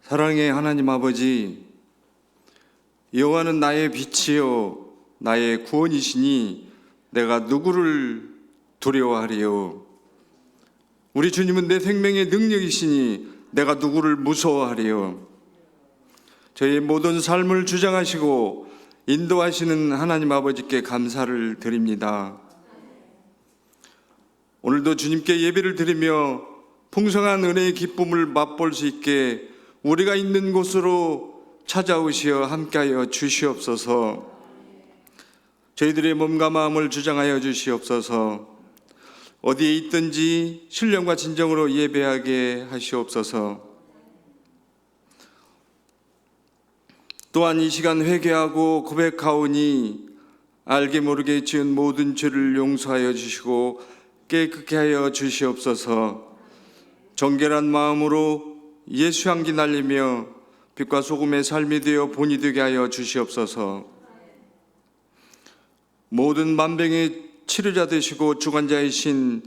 사랑의 하나님 아버지, 여호와는 나의 빛이요 나의 구원이시니 내가 누구를 두려워하리요. 우리 주님은 내 생명의 능력이시니 내가 누구를 무서워하리요. 저의 모든 삶을 주장하시고 인도하시는 하나님 아버지께 감사를 드립니다. 오늘도 주님께 예배를 드리며 풍성한 은혜의 기쁨을 맛볼 수 있게 우리가 있는 곳으로 찾아오시어 함께하여 주시옵소서. 저희들의 몸과 마음을 주장하여 주시옵소서. 어디에 있든지 신령과 진정으로 예배하게 하시옵소서. 또한 이 시간 회개하고 고백하오니 알게 모르게 지은 모든 죄를 용서하여 주시고 깨끗게 하여 주시옵소서. 정결한 마음으로 예수 향기 날리며 빛과 소금의 삶이 되어 본이 되게 하여 주시옵소서. 모든 만병의 치료자 되시고 주관자이신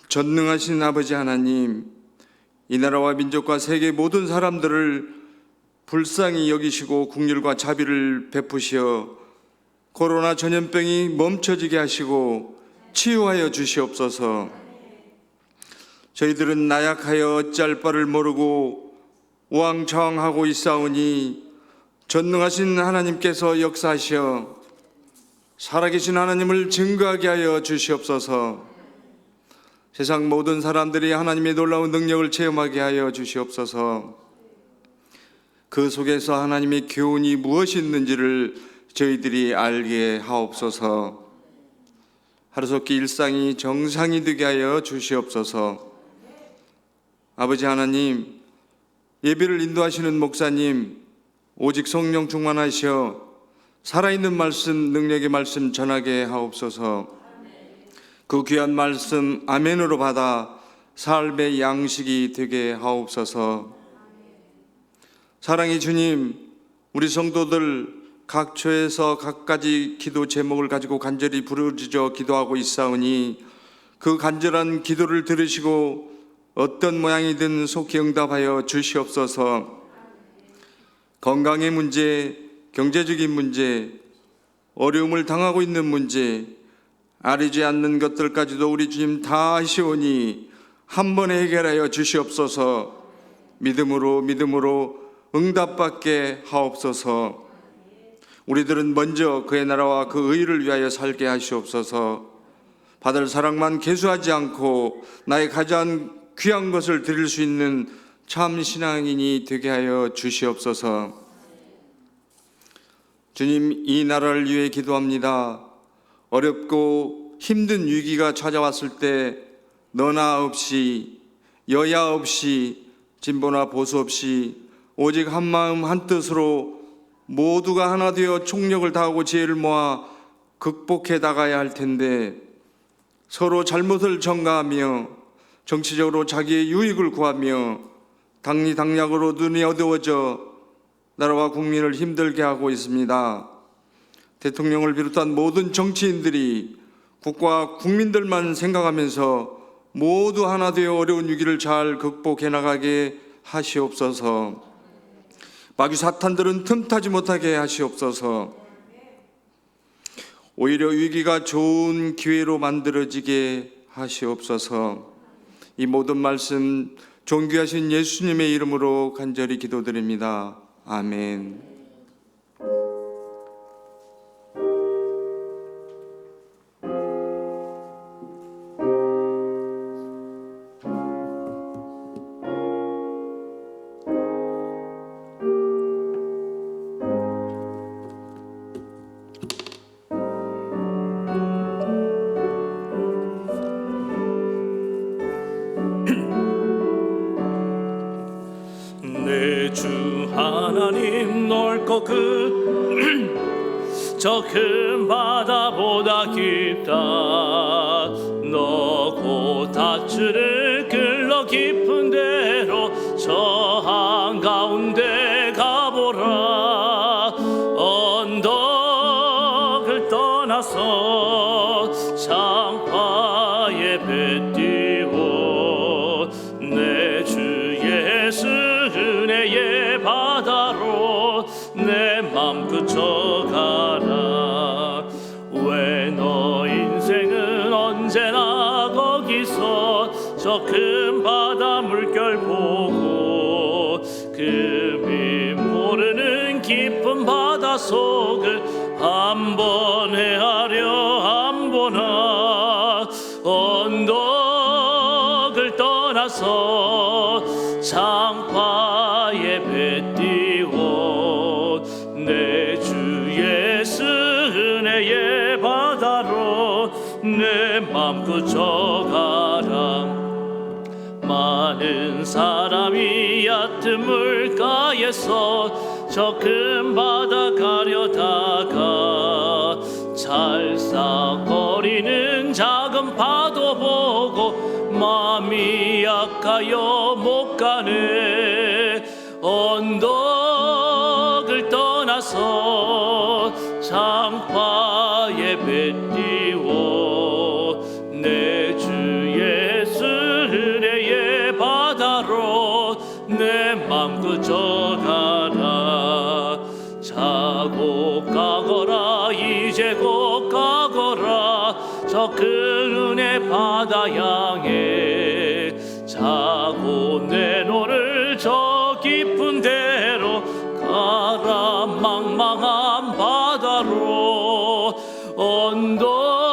전능하신 아버지 하나님, 이 나라와 민족과 세계 모든 사람들을 불쌍히 여기시고 긍휼과 자비를 베푸시어 코로나 전염병이 멈춰지게 하시고 치유하여 주시옵소서. 저희들은 나약하여 어찌할 바를 모르고 우왕좌왕하고 있사오니 전능하신 하나님께서 역사하시어 살아계신 하나님을 증거하게 하여 주시옵소서. 세상 모든 사람들이 하나님의 놀라운 능력을 체험하게 하여 주시옵소서. 그 속에서 하나님의 교훈이 무엇이 있는지를 저희들이 알게 하옵소서. 하루속히 일상이 정상이 되게 하여 주시옵소서. 아버지 하나님, 예배를 인도하시는 목사님, 오직 성령 충만하시어 살아있는 말씀, 능력의 말씀 전하게 하옵소서. 그 귀한 말씀 아멘으로 받아 삶의 양식이 되게 하옵소서. 사랑의 주님, 우리 성도들 각처에서 각가지 기도 제목을 가지고 간절히 부르짖어 기도하고 있사오니 그 간절한 기도를 들으시고 어떤 모양이든 속히 응답하여 주시옵소서. 건강의 문제, 경제적인 문제, 어려움을 당하고 있는 문제, 아리지 않는 것들까지도 우리 주님 다 아시오니 한 번에 해결하여 주시옵소서. 믿음으로 응답받게 하옵소서. 우리들은 먼저 그의 나라와 그 의를 위하여 살게 하시옵소서. 받을 사랑만 계수하지 않고 나의 가장 귀한 것을 드릴 수 있는 참 신앙인이 되게 하여 주시옵소서. 주님, 이 나라를 위해 기도합니다. 어렵고 힘든 위기가 찾아왔을 때 너나 없이 여야 없이 진보나 보수 없이 오직 한 마음 한 뜻으로 모두가 하나 되어 총력을 다하고 지혜를 모아 극복해 나가야 할 텐데 서로 잘못을 전가하며 정치적으로 자기의 유익을 구하며 당리당략으로 눈이 어두워져 나라와 국민을 힘들게 하고 있습니다. 대통령을 비롯한 모든 정치인들이 국가와 국민들만 생각하면서 모두 하나 되어 어려운 위기를 잘 극복해 나가게 하시옵소서. 마귀 사탄들은 틈타지 못하게 하시옵소서. 오히려 위기가 좋은 기회로 만들어지게 하시옵소서. 이 모든 말씀 존귀하신 예수님의 이름으로 간절히 기도드립니다. 아멘. 내 주 하나님 넓고 저 큰 바다보다 깊다. 너 곧 닷줄을 끌러 깊은 데로 저 한가운데 가보라. 언덕을 떠나서 창파에 배 띄워 내 주 예수 은혜에 그쳐가라. 왜 너 인생은 언제나 거기서 저 큰 바다 물결 보고 금이 모르는 깊은 바다 속을 한번 헤아려 한보나. 언덕을 떠나서 창파에 배 띄워 내 주 예수 은혜의 바다로 내 맘 그쳐가라. 많은 사람이 얕은 물가에서 저 큰 바다 가려다가 찰싹거리는 작은 파도 보고 마음이 약하여 못 가네. 언덕을 떠나서 창파에 배 띄워 내 주 예수 은혜의 바다로 내 맘 그쳐가라. 자고 가거라 이제 곧 가거라 저 큰 은혜 바다 향해. 자고 내 노를 저 깊은 데로 가라 망망한 바다로.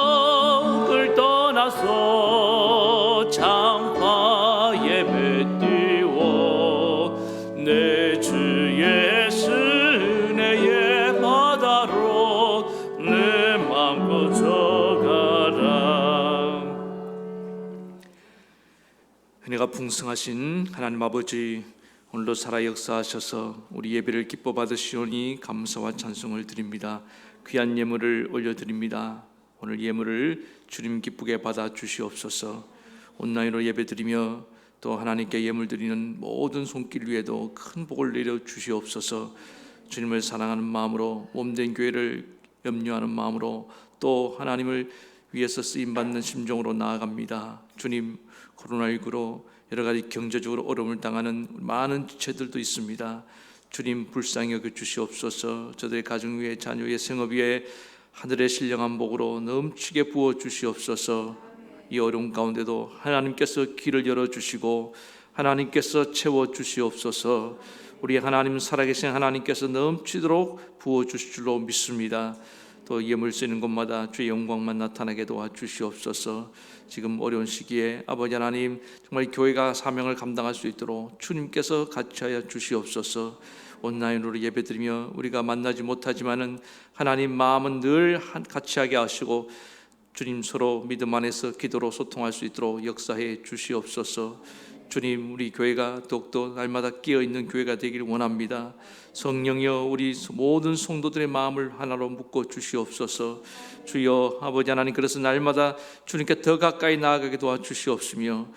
언덕을 떠나서 창파에 배 띄워 내 주 예수 은혜의 바다로 내 맘 그쳐가라. 은혜가 풍성하신 하나님 아버지, 오늘도 살아 역사하셔서 우리 예배를 기뻐 받으시오니 감사와 찬송을 드립니다. 귀한 예물을 올려드립니다. 오늘 예물을 주님 기쁘게 받아 주시옵소서. 온라인으로 예배드리며 또 하나님께 예물 드리는 모든 손길 위에도 큰 복을 내려 주시옵소서. 주님을 사랑하는 마음으로 몸된 교회를 염려하는 마음으로 또 하나님을 위해서 쓰임받는 심정으로 나아갑니다. 주님, 코로나19로 여러 가지 경제적으로 어려움을 당하는 많은 지체들도 있습니다. 주님 불쌍히 여겨 주시옵소서. 저들의 가정 위에 자녀의 생업 위에 하늘의 신령한 복으로 넘치게 부어 주시옵소서. 이 어려운 가운데도 하나님께서 길을 열어주시고 하나님께서 채워주시옵소서. 우리 하나님 살아계신 하나님께서 넘치도록 부어주실 줄로 믿습니다. 또 예물 쓰는 곳마다 주의 영광만 나타나게 도와주시옵소서. 지금 어려운 시기에 아버지 하나님 정말 교회가 사명을 감당할 수 있도록 주님께서 같이하여 주시옵소서. 온라인으로 예배드리며 우리가 만나지 못하지만은 하나님 마음은 늘 같이하게 하시고 주님 서로 믿음 안에서 기도로 소통할 수 있도록 역사해 주시옵소서. 주님, 우리 교회가 더욱더 날마다 깨어있는 교회가 되기를 원합니다. 성령이여 우리 모든 성도들의 마음을 하나로 묶어 주시옵소서. 주여 아버지 하나님, 그래서 날마다 주님께 더 가까이 나아가게 도와주시옵시며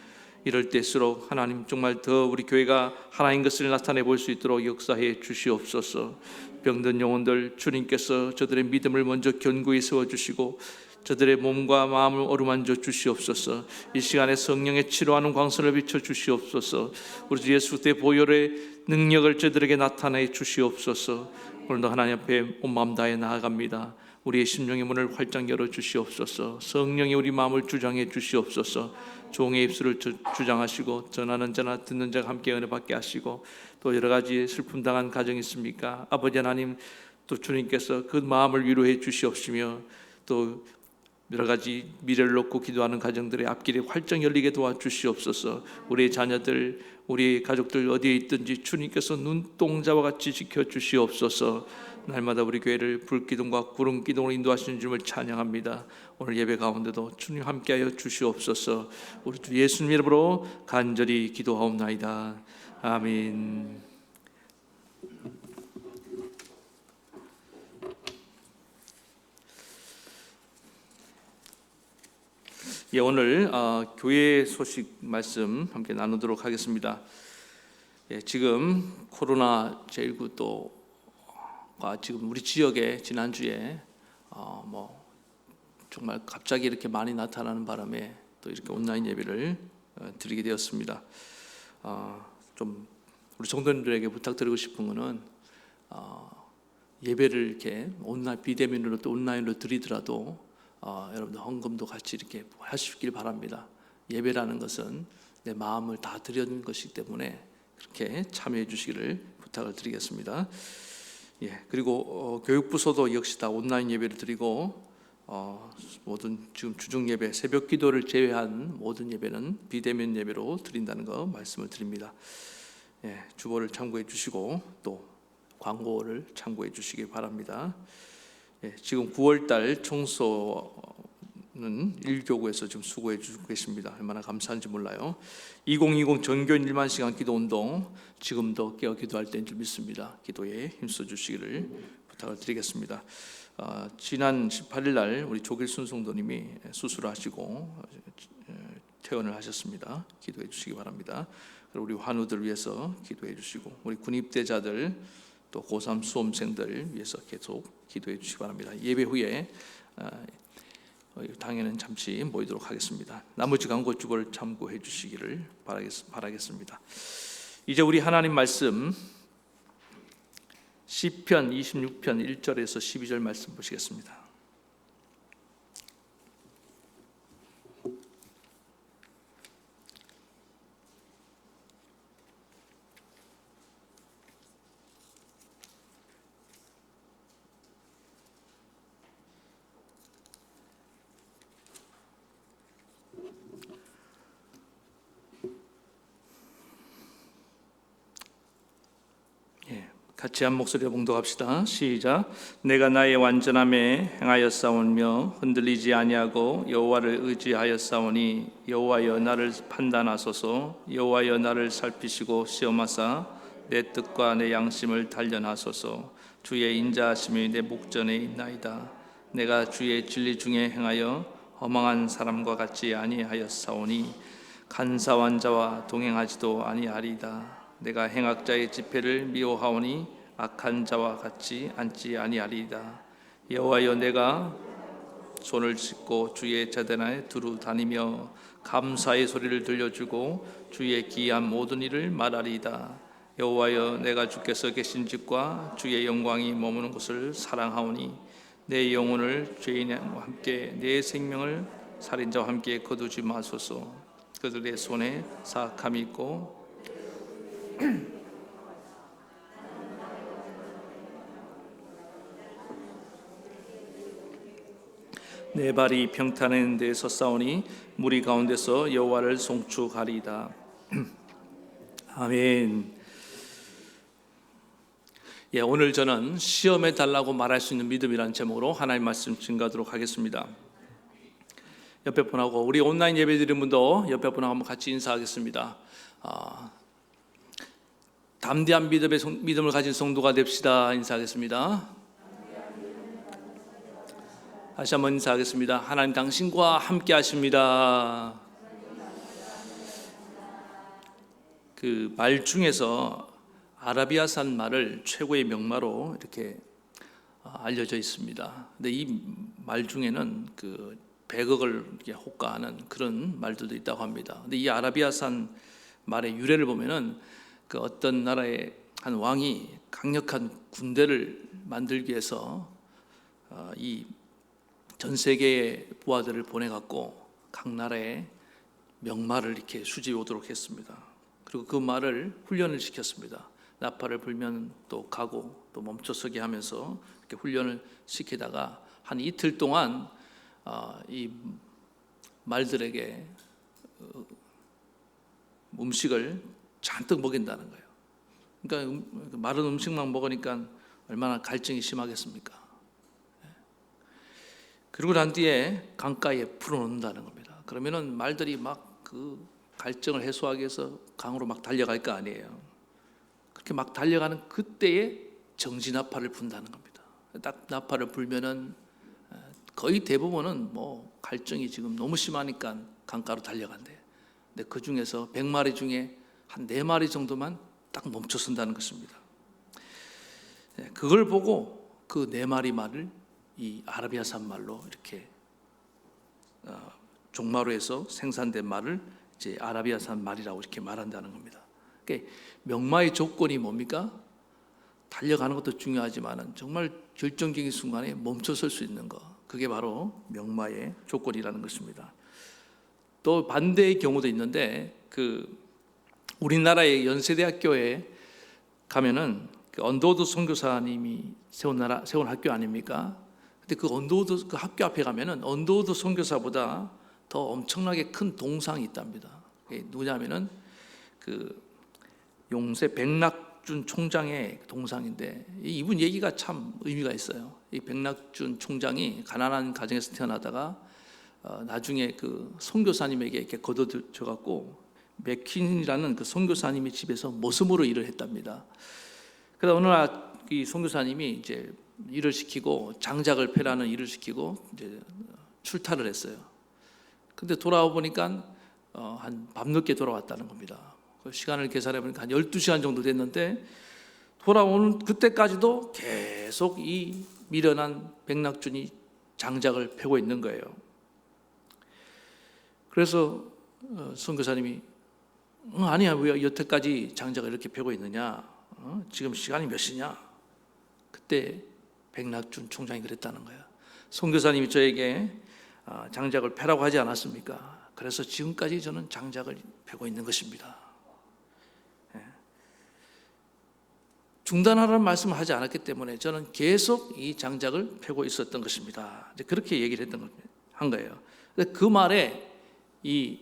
이럴 때일수록 하나님 정말 더 우리 교회가 하나인 것을 나타내 볼 수 있도록 역사해 주시옵소서. 병든 영혼들 주님께서 저들의 믿음을 먼저 견고히 세워주시고 저들의 몸과 마음을 어루만져 주시옵소서. 이 시간에 성령의 치료하는 광선을 비춰 주시옵소서. 우리 주 예수 그리스도의 보혈의 능력을 저들에게 나타내 주시옵소서. 오늘도 하나님 앞에 온 마음 다해 나아갑니다. 우리의 심령의 문을 활짝 열어 주시옵소서. 성령이 우리 마음을 주장해 주시옵소서. 종의 입술을 주장하시고 전하는 자나 듣는 자가 함께 은혜 받게 하시고 또 여러 가지 슬픔 당한 가정이 있습니까? 아버지 하나님, 또 주님께서 그 마음을 위로해 주시옵시며 또 여러 가지 미래를 놓고 기도하는 가정들의 앞길이 활짝 열리게 도와주시옵소서. 우리의 자녀들, 우리 가족들 어디에 있든지 주님께서 눈동자와 같이 지켜주시옵소서. 날마다 우리 교회를 불기둥과 구름기둥으로 인도하시는 주님을 찬양합니다. 오늘 예배 가운데도 주님 함께하여 주시옵소서. 우리 주 예수님 이름으로 간절히 기도하옵나이다. 아멘. 예, 오늘 교회 소식 말씀 함께 나누도록 하겠습니다. 예, 지금 코로나 19가 지금 우리 지역에 지난주에 정말 갑자기 이렇게 많이 나타나는 바람에 또 이렇게 온라인 예배를 드리게 되었습니다. 좀 우리 성도님들에게 부탁드리고 싶은 것은 예배를 이렇게 온라인 비대면으로 또 온라인으로 드리더라도 여러분들 헌금도 같이 이렇게 하시길 바랍니다. 예배라는 것은 내 마음을 다 드리는 것이기 때문에 그렇게 참여해 주시기를 부탁을 드리겠습니다. 예, 그리고 교육부서도 역시 다 온라인 예배를 드리고 모든 지금 주중 예배, 새벽 기도를 제외한 모든 예배는 비대면 예배로 드린다는 거 말씀을 드립니다. 예, 주보를 참고해 주시고 또 광고를 참고해 주시기 바랍니다. 예, 지금 9월달 청소는 1교구에서 지금 수고해 주고 계십니다. 얼마나 감사한지 몰라요. 2020 전교인 1만 시간 기도 운동 지금도 깨어 기도할 때인 줄 믿습니다. 기도에 힘써 주시기를 부탁을 드리겠습니다. 지난 18일 날 우리 조길순 성도님이 수술하시고 퇴원을 하셨습니다. 기도해 주시기 바랍니다. 그리고 우리 환우들 위해서 기도해 주시고 우리 군입대자들 또 고3 수험생들 위해서 계속 기도해 주시기 바랍니다. 예배 후에 당에는 잠시 모이도록 하겠습니다. 나머지 광고 주보를 참고해 주시기를 바라겠습니다. 이제 우리 하나님 말씀 시편 26편 1절에서 12절 말씀 보시겠습니다. 같이 한 목소리로 봉독합시다. 시작. 내가 나의 완전함에 행하였사오며 흔들리지 아니하고 여호와를 의지하였사오니 여호와여 나를 판단하소서. 여호와여 나를 살피시고 시험하사 내 뜻과 내 양심을 단련하소서. 주의 인자하심이 내 목전에 있나이다. 내가 주의 진리 중에 행하여 허망한 사람과 같이 아니하였사오니 간사한 자와 동행하지도 아니하리이다. 내가 행악자의 집회를 미워하오니 악한 자와 같이 앉지 아니하리이다. 여호와여 내가 손을 씻고 주의 제단에 두루 다니며 감사의 소리를 들려주고 주의 기이한 모든 일을 말하리이다. 여호와여 내가 주께서 계신 집과 주의 영광이 머무는 곳을 사랑하오니 내 영혼을 죄인과 함께 내 생명을 살인자와 함께 거두지 마소서. 그들의 손에 사악함이 있고 내 발이 평탄한 데에 섰사오니 무리 가운데서 여호와를 송축하리이다. 아멘. 예, 오늘 저는 시험해 달라고 말할 수 있는 믿음이라는 제목으로 하나님 말씀 증거하도록 하겠습니다. 옆에 분하고 우리 온라인 예배 드리는 분도 옆에 분하고 한번 같이 인사하겠습니다. 담대한 믿음을 가진 성도가 됩시다. 인사하겠습니다. 다시 한번 인사하겠습니다. 하나님 당신과 함께 하십니다. 그 말 중에서 아라비아산 말을 최고의 명마로 이렇게 알려져 있습니다. 근데 이 말 중에는 그 100억을 이렇게 호가하는 그런 말들도 있다고 합니다. 근데 이 아라비아산 말의 유래를 보면은 그 어떤 나라의 한 왕이 강력한 군대를 만들기 위해서 이 전 세계의 부하들을 보내갖고 각 나라의 명말을 이렇게 수집해 오도록 했습니다. 그리고 그 말을 훈련을 시켰습니다. 나팔을 불면 또 가고 또 멈춰서게 하면서 이렇게 훈련을 시키다가 한 이틀 동안 이 말들에게 음식을 잔뜩 먹인다는 거예요. 그러니까 마른 음식만 먹으니까 얼마나 갈증이 심하겠습니까? 그리고 난 뒤에 강가에 풀어놓는다는 겁니다. 그러면은 말들이 막 그 갈증을 해소하기 위해서 강으로 막 달려갈 거 아니에요. 그렇게 막 달려가는 그때에 정지나팔을 분다는 겁니다. 딱 나팔을 불면은 거의 대부분은 뭐 갈증이 지금 너무 심하니까 강가로 달려간대. 근데 그 중에서 100마리 중에 한 4마리 정도만 딱 멈춰 선다는 것입니다. 그걸 보고 그 4마리 말을 이 아라비아산 말로 이렇게 종마루에서 생산된 말을 이제 아라비아산 말이라고 이렇게 말한다는 겁니다. 그러니까 명마의 조건이 뭡니까? 달려가는 것도 중요하지만 정말 결정적인 순간에 멈춰설 수 있는 것, 그게 바로 명마의 조건이라는 것입니다. 또 반대의 경우도 있는데 우리나라의 연세대학교에 가면은 언더우드 선교사님이 세운 학교 아닙니까? 근데 그 언더우드 그 학교 앞에 가면은 언더우드 선교사보다 더 엄청나게 큰 동상이 있답니다. 그게 누구냐면은 용세 백낙준 총장의 동상인데, 이분 얘기가 참 의미가 있어요. 이 백낙준 총장이 가난한 가정에서 태어나다가 나중에 그 선교사님에게 이렇게 거둬져 갖고 맥퀸이라는 그 선교사님의 집에서 모섬으로 일을 했답니다. 그러다 어느 날 이 선교사님이 이제 일을 시키고 장작을 패라는 일을 시키고 이제 출타를 했어요. 근데 돌아와 보니까 한 밤늦게 돌아왔다는 겁니다. 그 시간을 계산해 보니까 한 12시간 정도 됐는데 돌아오는 그때까지도 계속 이 미련한 백낙준이 장작을 패고 있는 거예요. 그래서 선교사님이 아니야, 왜 여태까지 장작을 이렇게 패고 있느냐, 지금 시간이 몇 시냐. 그때 백낙준 총장이 그랬다는 거야. 선교사님이 저에게 장작을 패라고 하지 않았습니까? 그래서 지금까지 저는 장작을 패고 있는 것입니다. 중단하라는 말씀을 하지 않았기 때문에 저는 계속 이 장작을 패고 있었던 것입니다. 이제 그렇게 얘기를 한 거예요. 그 말에 이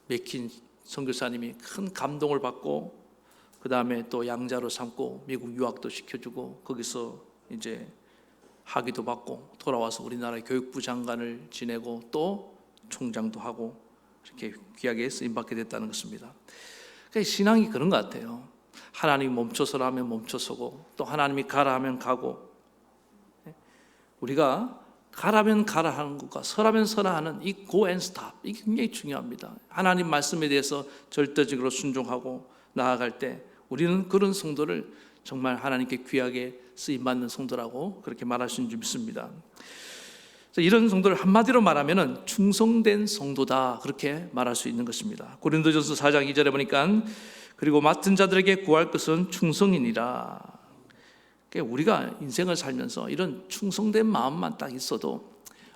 맥킨 선교사님이 큰 감동을 받고 그 다음에 또 양자로 삼고 미국 유학도 시켜주고 거기서 이제 학위도 받고 돌아와서 우리나라 교육부 장관을 지내고 또 총장도 하고 이렇게 귀하게 쓰임받게 됐다는 것입니다. 그러니까 신앙이 그런 것 같아요. 하나님이 멈춰서라 하면 멈춰서고 또 하나님이 가라 하면 가고, 우리가 가라면 가라 하는 것과 서라면 서라 하는 이 go and stop, 이게 굉장히 중요합니다. 하나님 말씀에 대해서 절대적으로 순종하고 나아갈 때 우리는 그런 성도를 정말 하나님께 귀하게 쓰임받는 성도라고 그렇게 말할 수 있는 줄 믿습니다. 이런 성도를 한마디로 말하면 충성된 성도다, 그렇게 말할 수 있는 것입니다. 고린도전서 4장 2절에 보니까 그리고 맡은 자들에게 구할 것은 충성이니라. 우리가 인생을 살면서 이런 충성된 마음만 딱 있어도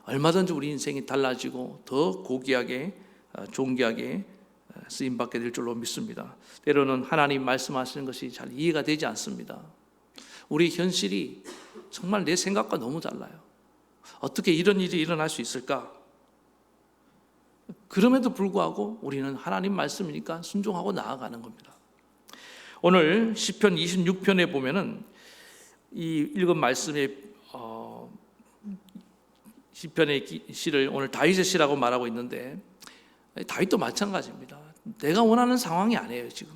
얼마든지 우리 인생이 달라지고 더 고귀하게 존귀하게 쓰임받게 될 줄로 믿습니다. 때로는 하나님 말씀하시는 것이 잘 이해가 되지 않습니다. 우리 현실이 정말 내 생각과 너무 달라요. 어떻게 이런 일이 일어날 수 있을까? 그럼에도 불구하고 우리는 하나님 말씀이니까 순종하고 나아가는 겁니다. 오늘 시편 26편에 보면은 이 읽은 말씀의 시편의 시를 오늘 다윗의 시라고 말하고 있는데, 다윗도 마찬가지입니다. 내가 원하는 상황이 아니에요 지금.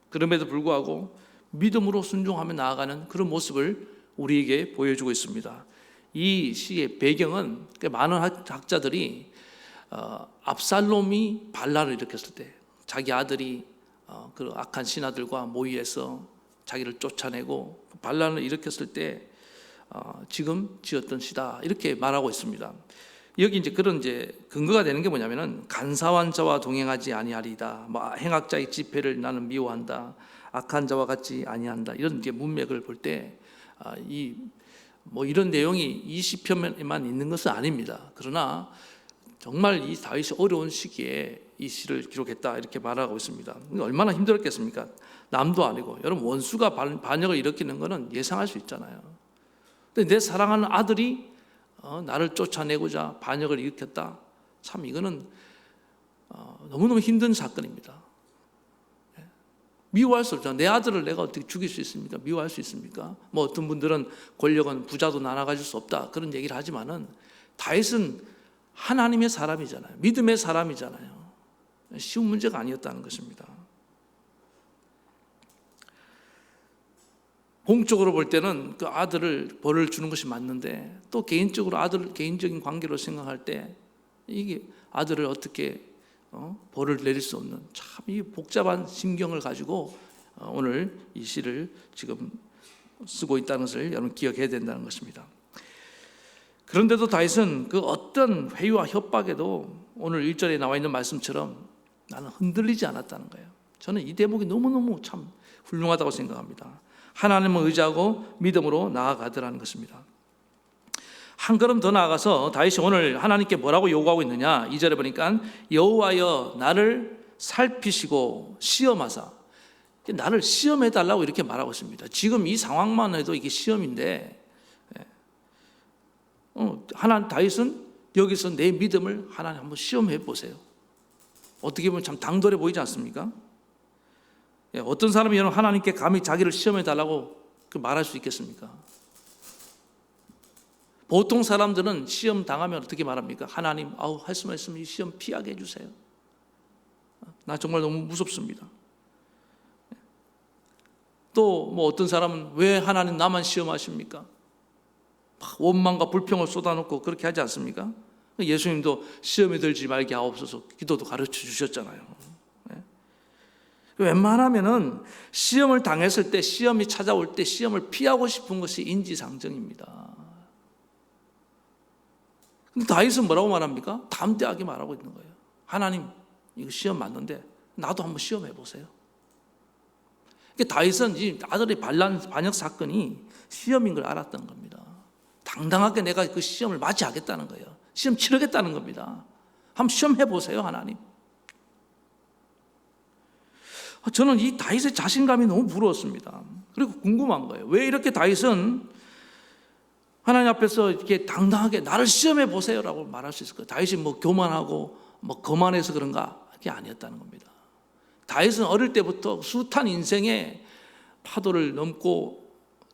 그럼에도 불구하고 믿음으로 순종하며 나아가는 그런 모습을 우리에게 보여주고 있습니다. 이 시의 배경은 많은 학자들이 압살롬이 반란을 일으켰을 때 자기 아들이 그 악한 신하들과 모의해서 자기를 쫓아내고 반란을 일으켰을 때 지금 지었던 시다, 이렇게 말하고 있습니다. 여기 이제 그런 이제 근거가 되는 게 뭐냐면은 간사한 자와 동행하지 아니하리이다, 행악자의 집회를 나는 미워한다, 악한 자와 같이 아니한다, 이런 이제 문맥을 볼 때 이런 내용이 이 시편에만 있는 것은 아닙니다. 그러나 정말 이 다윗이 어려운 시기에 이 시를 기록했다, 이렇게 말하고 있습니다. 얼마나 힘들었겠습니까? 남도 아니고. 여러분, 원수가 반역을 일으키는 것은 예상할 수 있잖아요. 근데 내 사랑하는 아들이 나를 쫓아내고자 반역을 일으켰다. 참 이거는 너무너무 힘든 사건입니다. 미워할 수 없잖아요. 내 아들을 내가 어떻게 죽일 수 있습니까? 미워할 수 있습니까? 어떤 분들은 권력은 부자도 나눠가질 수 없다, 그런 얘기를 하지만은 다윗은 하나님의 사람이잖아요. 믿음의 사람이잖아요. 쉬운 문제가 아니었다는 것입니다. 공적으로 볼 때는 그 아들을 벌을 주는 것이 맞는데, 또 개인적으로 아들 개인적인 관계로 생각할 때 이게 아들을 어떻게 벌을 내릴 수 없는 참 이 복잡한 심경을 가지고 오늘 이 시를 지금 쓰고 있다는 것을 여러분 기억해야 된다는 것입니다. 그런데도 다윗은 그 어떤 회유와 협박에도 오늘 1절에 나와 있는 말씀처럼 나는 흔들리지 않았다는 거예요. 저는 이 대목이 너무너무 참 훌륭하다고 생각합니다. 하나님을 의지하고 믿음으로 나아가더라는 것입니다. 한 걸음 더 나아가서 다윗이 오늘 하나님께 뭐라고 요구하고 있느냐, 2절에 보니까 여호와여 나를 살피시고 시험하사, 나를 시험해 달라고 이렇게 말하고 있습니다. 지금 이 상황만 해도 이게 시험인데, 다윗은 여기서 내 믿음을 하나님 한번 시험해 보세요. 어떻게 보면 참 당돌해 보이지 않습니까? 어떤 사람이 하나님께 감히 자기를 시험해 달라고 말할 수 있겠습니까? 보통 사람들은 시험 당하면 어떻게 말합니까? 하나님, 할 수만 있으면 이 시험 피하게 해주세요. 나 정말 너무 무섭습니다. 또 뭐 어떤 사람은 왜 하나님 나만 시험하십니까? 원망과 불평을 쏟아놓고 그렇게 하지 않습니까? 예수님도 시험에 들지 말게 하옵소서 기도도 가르쳐 주셨잖아요. 웬만하면은 시험을 당했을 때, 시험이 찾아올 때 시험을 피하고 싶은 것이 인지상정입니다. 근데 다윗은 뭐라고 말합니까? 담대하게 말하고 있는 거예요. 하나님, 이거 시험 맞는데 나도 한번 시험해 보세요. 다윗은 이 아들의 반역 사건이 시험인 걸 알았던 겁니다. 당당하게 내가 그 시험을 맞이하겠다는 거예요. 시험 치르겠다는 겁니다. 한번 시험해 보세요, 하나님. 저는 이 다윗의 자신감이 너무 부러웠습니다. 그리고 궁금한 거예요. 왜 이렇게 다윗은 하나님 앞에서 이렇게 당당하게 나를 시험해 보세요라고 말할 수 있을까요? 다윗이 뭐 교만하고 뭐 거만해서 그런가? 그게 아니었다는 겁니다. 다윗은 어릴 때부터 숱한 인생의 파도를 넘고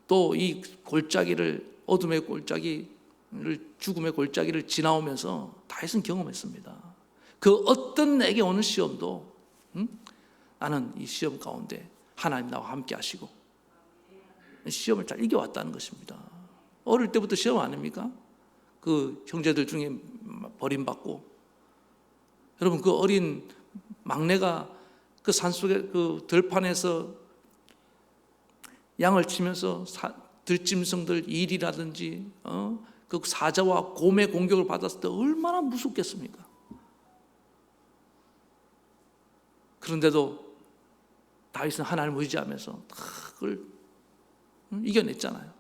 또 이 골짜기를, 어둠의 골짜기를, 죽음의 골짜기를 지나오면서 다윗은 경험했습니다. 그 어떤 내게 오는 시험도 나는 이 시험 가운데 하나님 나와 함께 하시고 시험을 잘 이겨왔다는 것입니다. 어릴 때부터 시험 아닙니까? 그 형제들 중에 버림받고, 여러분 그 어린 막내가 그 산속에 그 들판에서 양을 치면서 들짐승들 일이라든지 그 사자와 곰의 공격을 받았을 때 얼마나 무섭겠습니까? 그런데도 다윗은 하나님을 의지하면서 그걸 이겨냈잖아요.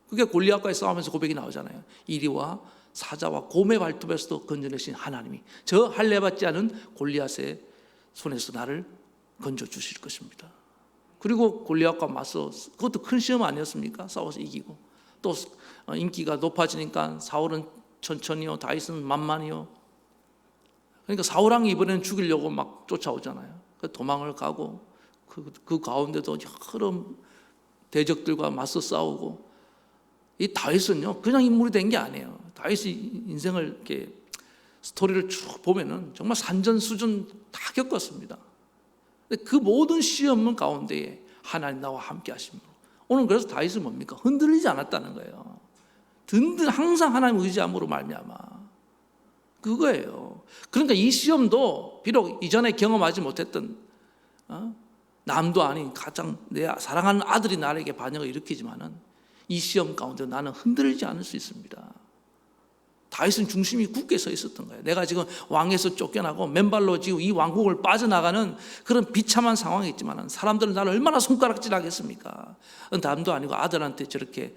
그게 골리앗과의 싸움에서 고백이 나오잖아요. 이리와 사자와 곰의 발톱에서도 건져내신 하나님이 저 할례받지 않은 골리앗의 손에서 나를 건져주실 것입니다. 그리고 골리앗과 맞서, 그것도 큰 시험 아니었습니까? 싸워서 이기고, 또 인기가 높아지니까 사울은 천천히요, 다윗은 만만히요. 그러니까 사울왕이 이번에는 죽이려고 막 쫓아오잖아요. 도망을 가고 그 가운데도 여러 대적들과 맞서 싸우고, 이 다윗은요 그냥 인물이 된 게 아니에요. 다윗이 인생을 이렇게 스토리를 쭉 보면은 정말 산전수전 다 겪었습니다. 근데 그 모든 시험 가운데에 하나님 나와 함께 하심으로 오늘 그래서 다윗은 뭡니까? 흔들리지 않았다는 거예요. 든든 항상 하나님 의지함으로 말미암아 그거예요. 그러니까 이 시험도 비록 이전에 경험하지 못했던 남도 아닌 가장 내 사랑하는 아들이 나에게 반역을 일으키지만은 이 시험 가운데 나는 흔들리지 않을 수 있습니다. 다윗은 중심이 굳게 서 있었던 거예요. 내가 지금 왕에서 쫓겨나고 맨발로 지금 이 왕국을 빠져나가는 그런 비참한 상황이 있지만 사람들은 나를 얼마나 손가락질하겠습니까? 남도 아니고 아들한테 저렇게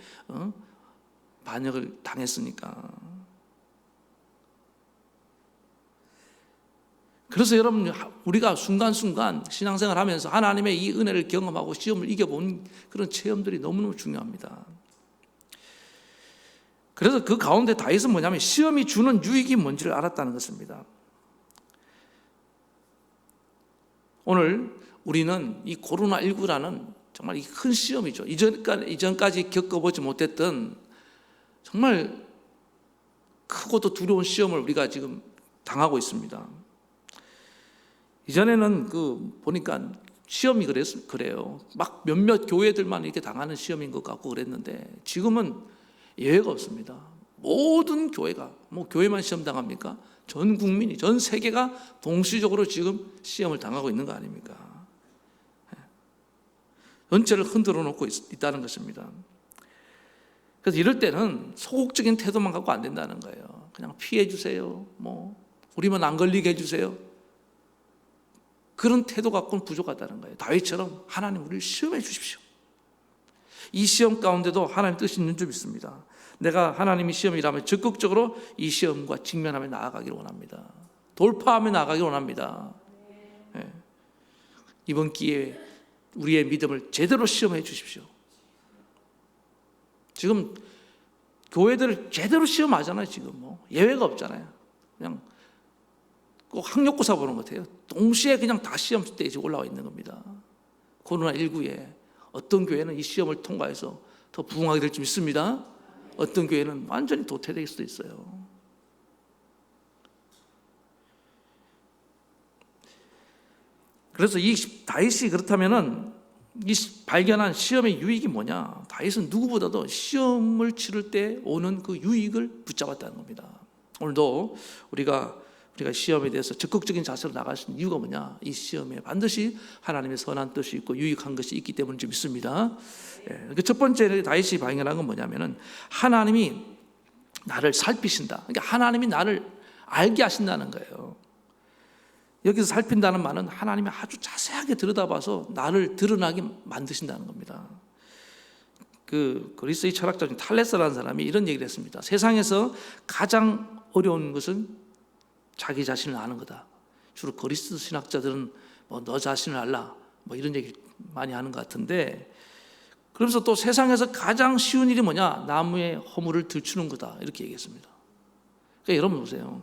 반역을 당했으니까. 그래서 여러분, 우리가 순간순간 신앙생활 하면서 하나님의 이 은혜를 경험하고 시험을 이겨본 그런 체험들이 너무너무 중요합니다. 그래서 그 가운데 다윗은 뭐냐면 시험이 주는 유익이 뭔지를 알았다는 것입니다. 오늘 우리는 이 코로나19라는 정말 이 큰 시험이죠. 이전까지 겪어보지 못했던 정말 크고도 두려운 시험을 우리가 지금 당하고 있습니다. 이전에는 보니까 시험이 그래요. 막 몇몇 교회들만 이렇게 당하는 시험인 것 같고 그랬는데 지금은 예외가 없습니다. 모든 교회가, 교회만 시험 당합니까? 전 국민이, 전 세계가 동시적으로 지금 시험을 당하고 있는 거 아닙니까? 전체를 흔들어 놓고 있다는 것입니다. 그래서 이럴 때는 소극적인 태도만 갖고 안 된다는 거예요. 그냥 피해 주세요. 우리만 안 걸리게 해주세요. 그런 태도 갖고는 부족하다는 거예요. 다윗처럼 하나님 우리를 시험해 주십시오. 이 시험 가운데도 하나님 뜻이 있는 줄 믿습니다. 내가 하나님이 시험이라면 적극적으로 이 시험과 직면하며 나아가기를 원합니다. 돌파하며 나아가기를 원합니다. 예. 이번 기회에 우리의 믿음을 제대로 시험해 주십시오. 지금 교회들 제대로 시험하잖아요. 지금 뭐 예외가 없잖아요. 그냥 꼭 학력고사 보는 것 같아요. 동시에 그냥 다 시험 스테이지에 올라와 있는 겁니다. 코로나19에 어떤 교회는 이 시험을 통과해서 더 부흥하게 될 줄 믿습니다. 어떤 교회는 완전히 도태될 수도 있어요. 그래서 이 다윗이 그렇다면은 이 발견한 시험의 유익이 뭐냐? 다윗은 누구보다도 시험을 치를 때 오는 그 유익을 붙잡았다는 겁니다. 오늘도 우리가 시험에 대해서 적극적인 자세로 나갈 수 있는 이유가 뭐냐? 이 시험에 반드시 하나님의 선한 뜻이 있고 유익한 것이 있기 때문인지 믿습니다. 그 첫 번째 다윗이 발견한 건 뭐냐면은 하나님이 나를 살피신다. 그러니까 하나님이 나를 알게 하신다는 거예요. 여기서 살핀다는 말은 하나님이 아주 자세하게 들여다봐서 나를 드러나게 만드신다는 겁니다. 그 그리스의 철학자 중 탈레스라는 사람이 이런 얘기를 했습니다. 세상에서 가장 어려운 것은 자기 자신을 아는 거다. 주로 그리스 신학자들은 뭐 너 자신을 알라 뭐 이런 얘기 많이 하는 것 같은데, 그러면서 또 세상에서 가장 쉬운 일이 뭐냐? 나무의 허물을 들추는 거다 이렇게 얘기했습니다. 그러니까 여러분 보세요.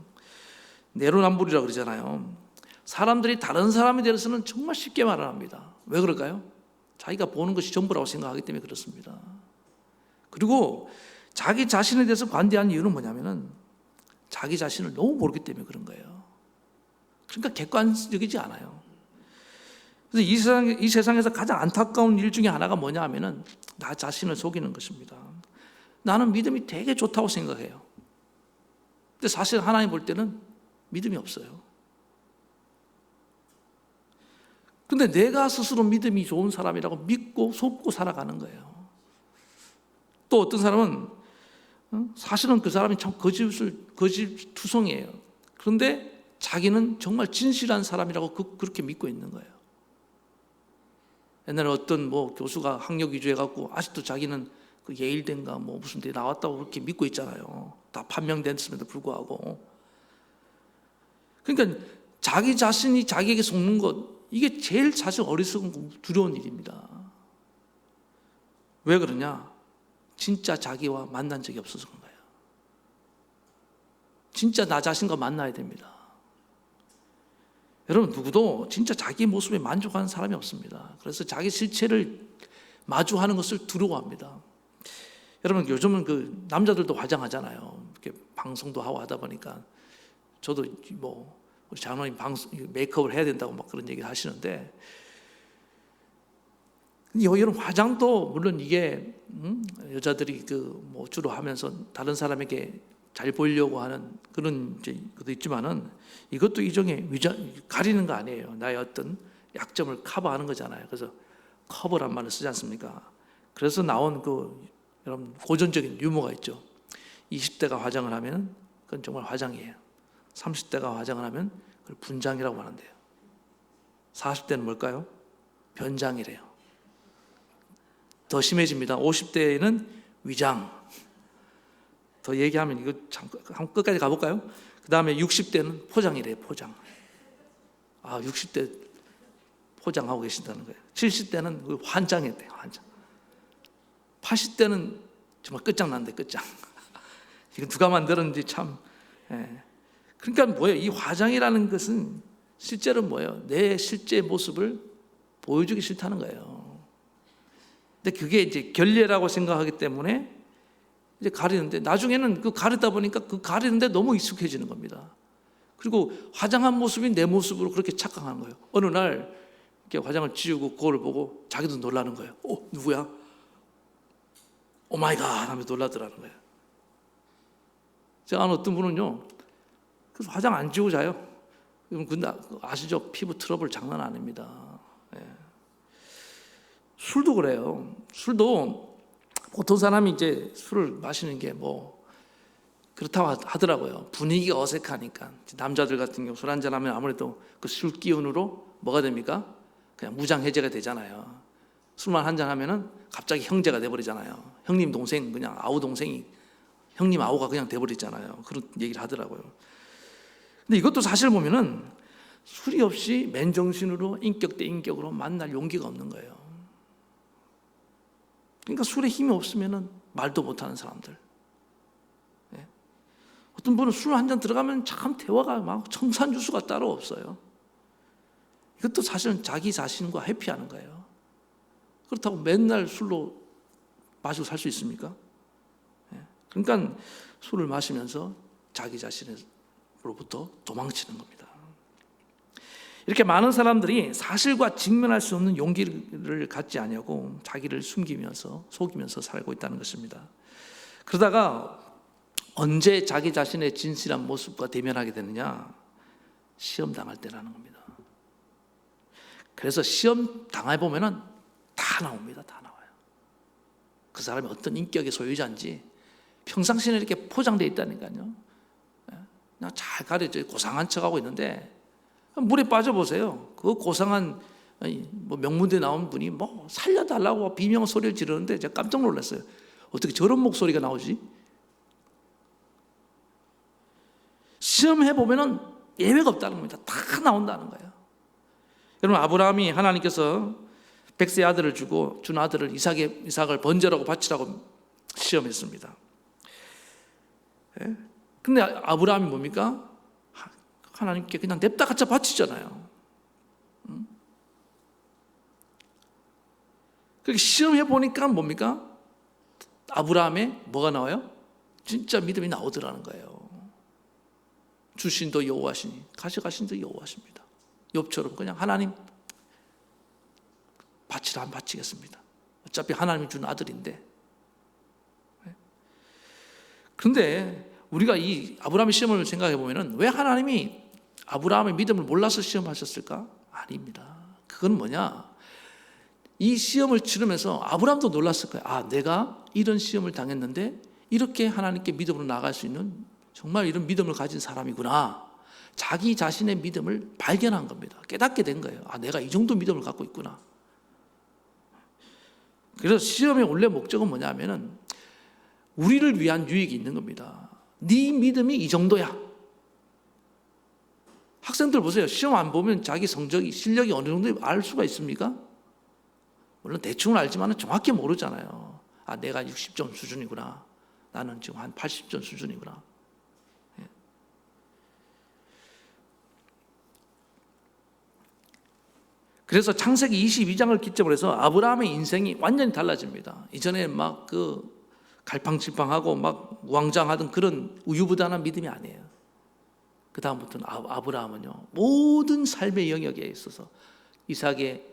내로남불이라고 그러잖아요. 사람들이 다른 사람에 대해서는 정말 쉽게 말을 합니다. 왜 그럴까요? 자기가 보는 것이 전부라고 생각하기 때문에 그렇습니다. 그리고 자기 자신에 대해서 관대한 이유는 뭐냐면은 자기 자신을 너무 모르기 때문에 그런 거예요. 그러니까 객관적이지 않아요. 그래서 이 세상에서 가장 안타까운 일 중에 하나가 뭐냐 하면은 나 자신을 속이는 것입니다. 나는 믿음이 되게 좋다고 생각해요. 근데 사실 하나님 볼 때는 믿음이 없어요. 근데 내가 스스로 믿음이 좋은 사람이라고 믿고 속고 살아가는 거예요. 또 어떤 사람은 사실은 그 사람이 참 거짓투성이에요. 그런데 자기는 정말 진실한 사람이라고 그렇게 믿고 있는 거예요. 옛날에 어떤 뭐 교수가 학력 위주해갖고 아직도 자기는 그 예일대인가 뭐 무슨 데 나왔다고 그렇게 믿고 있잖아요. 다 판명됐음에도 불구하고. 그러니까 자기 자신이 자기에게 속는 것, 이게 제일 사실 어리석은 두려운 일입니다. 왜 그러냐? 진짜 자기와 만난 적이 없어서 그런 거예요. 진짜 나 자신과 만나야 됩니다. 여러분, 누구도 진짜 자기 모습에 만족하는 사람이 없습니다. 그래서 자기 실체를 마주하는 것을 두려워합니다. 여러분, 요즘은 그 남자들도 화장하잖아요. 이렇게 방송도 하고 하다 보니까 저도 뭐 우리 장로님 메이크업을 해야 된다고 막 그런 얘기를 하시는데, 이런 화장도 물론 이게 여자들이 그 뭐 주로 하면서 다른 사람에게 잘 보이려고 하는 그런 이제 것도 있지만은 이것도 일종의 가리는 거 아니에요. 나의 어떤 약점을 커버하는 거잖아요. 그래서 커버란 말을 쓰지 않습니까? 그래서 나온 그 여러분 고전적인 유머가 있죠. 20대가 화장을 하면 그건 정말 화장이에요. 30대가 화장을 하면 그걸 분장이라고 하는데요. 40대는 뭘까요? 변장이래요. 더 심해집니다. 50대에는 위장. 더 얘기하면 이거 참 한번 끝까지 가볼까요? 그 다음에 60대는 포장이래요. 포장. 60대 포장하고 계신다는 거예요. 70대는 환장했대요. 환장. 80대는 정말 끝장난데 끝장. 이거 누가 만들었는지 참. 예. 그러니까 뭐예요? 이 화장이라는 것은 실제로 뭐예요? 내 실제 모습을 보여주기 싫다는 거예요. 근데 그게 이제 결례라고 생각하기 때문에 이제 가리는데, 나중에는 그 가리다 보니까 그 가리는데 너무 익숙해지는 겁니다. 그리고 화장한 모습이 내 모습으로 그렇게 착각하는 거예요. 어느 날 이렇게 화장을 지우고 거울을 보고 자기도 놀라는 거예요. 누구야? 오 마이 갓 하면서 놀라더라는 거예요. 제가 아는 어떤 분은요, 그래서 화장 안 지우고 자요. 근데 아시죠? 피부 트러블 장난 아닙니다. 예. 술도 그래요. 술도 보통 사람이 이제 술을 마시는 게 뭐 그렇다고 하더라고요. 분위기가 어색하니까. 남자들 같은 경우 술 한잔하면 아무래도 그 술 기운으로 뭐가 됩니까? 그냥 무장 해제가 되잖아요. 술만 한잔 하면은 갑자기 형제가 돼버리잖아요. 형님 동생, 그냥 아우 동생이 형님 아우가 그냥 돼버리잖아요. 그런 얘기를 하더라고요. 근데 이것도 사실 보면은 술이 없이 맨정신으로 인격 대 인격으로 만날 용기가 없는 거예요. 그러니까 술에 힘이 없으면은 말도 못하는 사람들. 예? 어떤 분은 술 한 잔 들어가면 참 대화가 막 청산유수가 따로 없어요. 이것도 사실은 자기 자신과 회피하는 거예요. 그렇다고 맨날 술로 마시고 살 수 있습니까? 예? 그러니까 술을 마시면서 자기 자신으로부터 도망치는 겁니다. 이렇게 많은 사람들이 사실과 직면할 수 없는 용기를 갖지 않냐고 자기를 숨기면서 속이면서 살고 있다는 것입니다. 그러다가 언제 자기 자신의 진실한 모습과 대면하게 되느냐? 시험 당할 때라는 겁니다. 그래서 시험 당해보면은 다 나옵니다. 다 나와요. 그 사람이 어떤 인격의 소유자인지 평상시에 이렇게 포장되어 있다니까요. 그냥 잘 가려져 고상한 척하고 있는데 물에 빠져보세요. 그 고상한 뭐 명문대 나온 분이 뭐 살려달라고 비명 소리를 지르는데 제가 깜짝 놀랐어요. 어떻게 저런 목소리가 나오지? 시험해보면 예외가 없다는 겁니다. 다 나온다는 거예요. 여러분, 아브라함이 하나님께서 100세 아들을 주고 준 아들을 이삭을 번제라고 바치라고 시험했습니다. 근데 아브라함이 뭡니까? 하나님께 그냥 냅다 갖다 바치잖아요. 그렇게 시험해 보니까 뭡니까? 아브라함의 뭐가 나와요? 진짜 믿음이 나오더라는 거예요. 주신도 여호와시니 가져가신도 여호와십니다. 욥처럼 그냥 하나님 바치라 안 바치겠습니다. 어차피 하나님이 준 아들인데. 그런데 우리가 이 아브라함의 시험을 생각해 보면은 왜 하나님이 아브라함의 믿음을 몰라서 시험하셨을까? 아닙니다. 그건 뭐냐? 이 시험을 치르면서 아브라함도 놀랐을 거예요. 아, 내가 이런 시험을 당했는데 이렇게 하나님께 믿음으로 나갈 수 있는 정말 이런 믿음을 가진 사람이구나. 자기 자신의 믿음을 발견한 겁니다. 깨닫게 된 거예요. 아, 내가 이 정도 믿음을 갖고 있구나. 그래서 시험의 원래 목적은 뭐냐면은 우리를 위한 유익이 있는 겁니다. 네 믿음이 이 정도야. 학생들 보세요. 시험 안 보면 자기 성적이 실력이 어느 정도 알 수가 있습니까? 물론 대충은 알지만 정확히 모르잖아요. 아, 내가 60점 수준이구나. 나는 지금 한 80점 수준이구나. 그래서 창세기 22장을 기점으로 해서 아브라함의 인생이 완전히 달라집니다. 이전에 막 그 갈팡질팡하고 막 우왕좌왕하던 그런 우유부단한 믿음이 아니에요. 그 다음부터는 아브라함은요, 모든 삶의 영역에 있어서 이삭의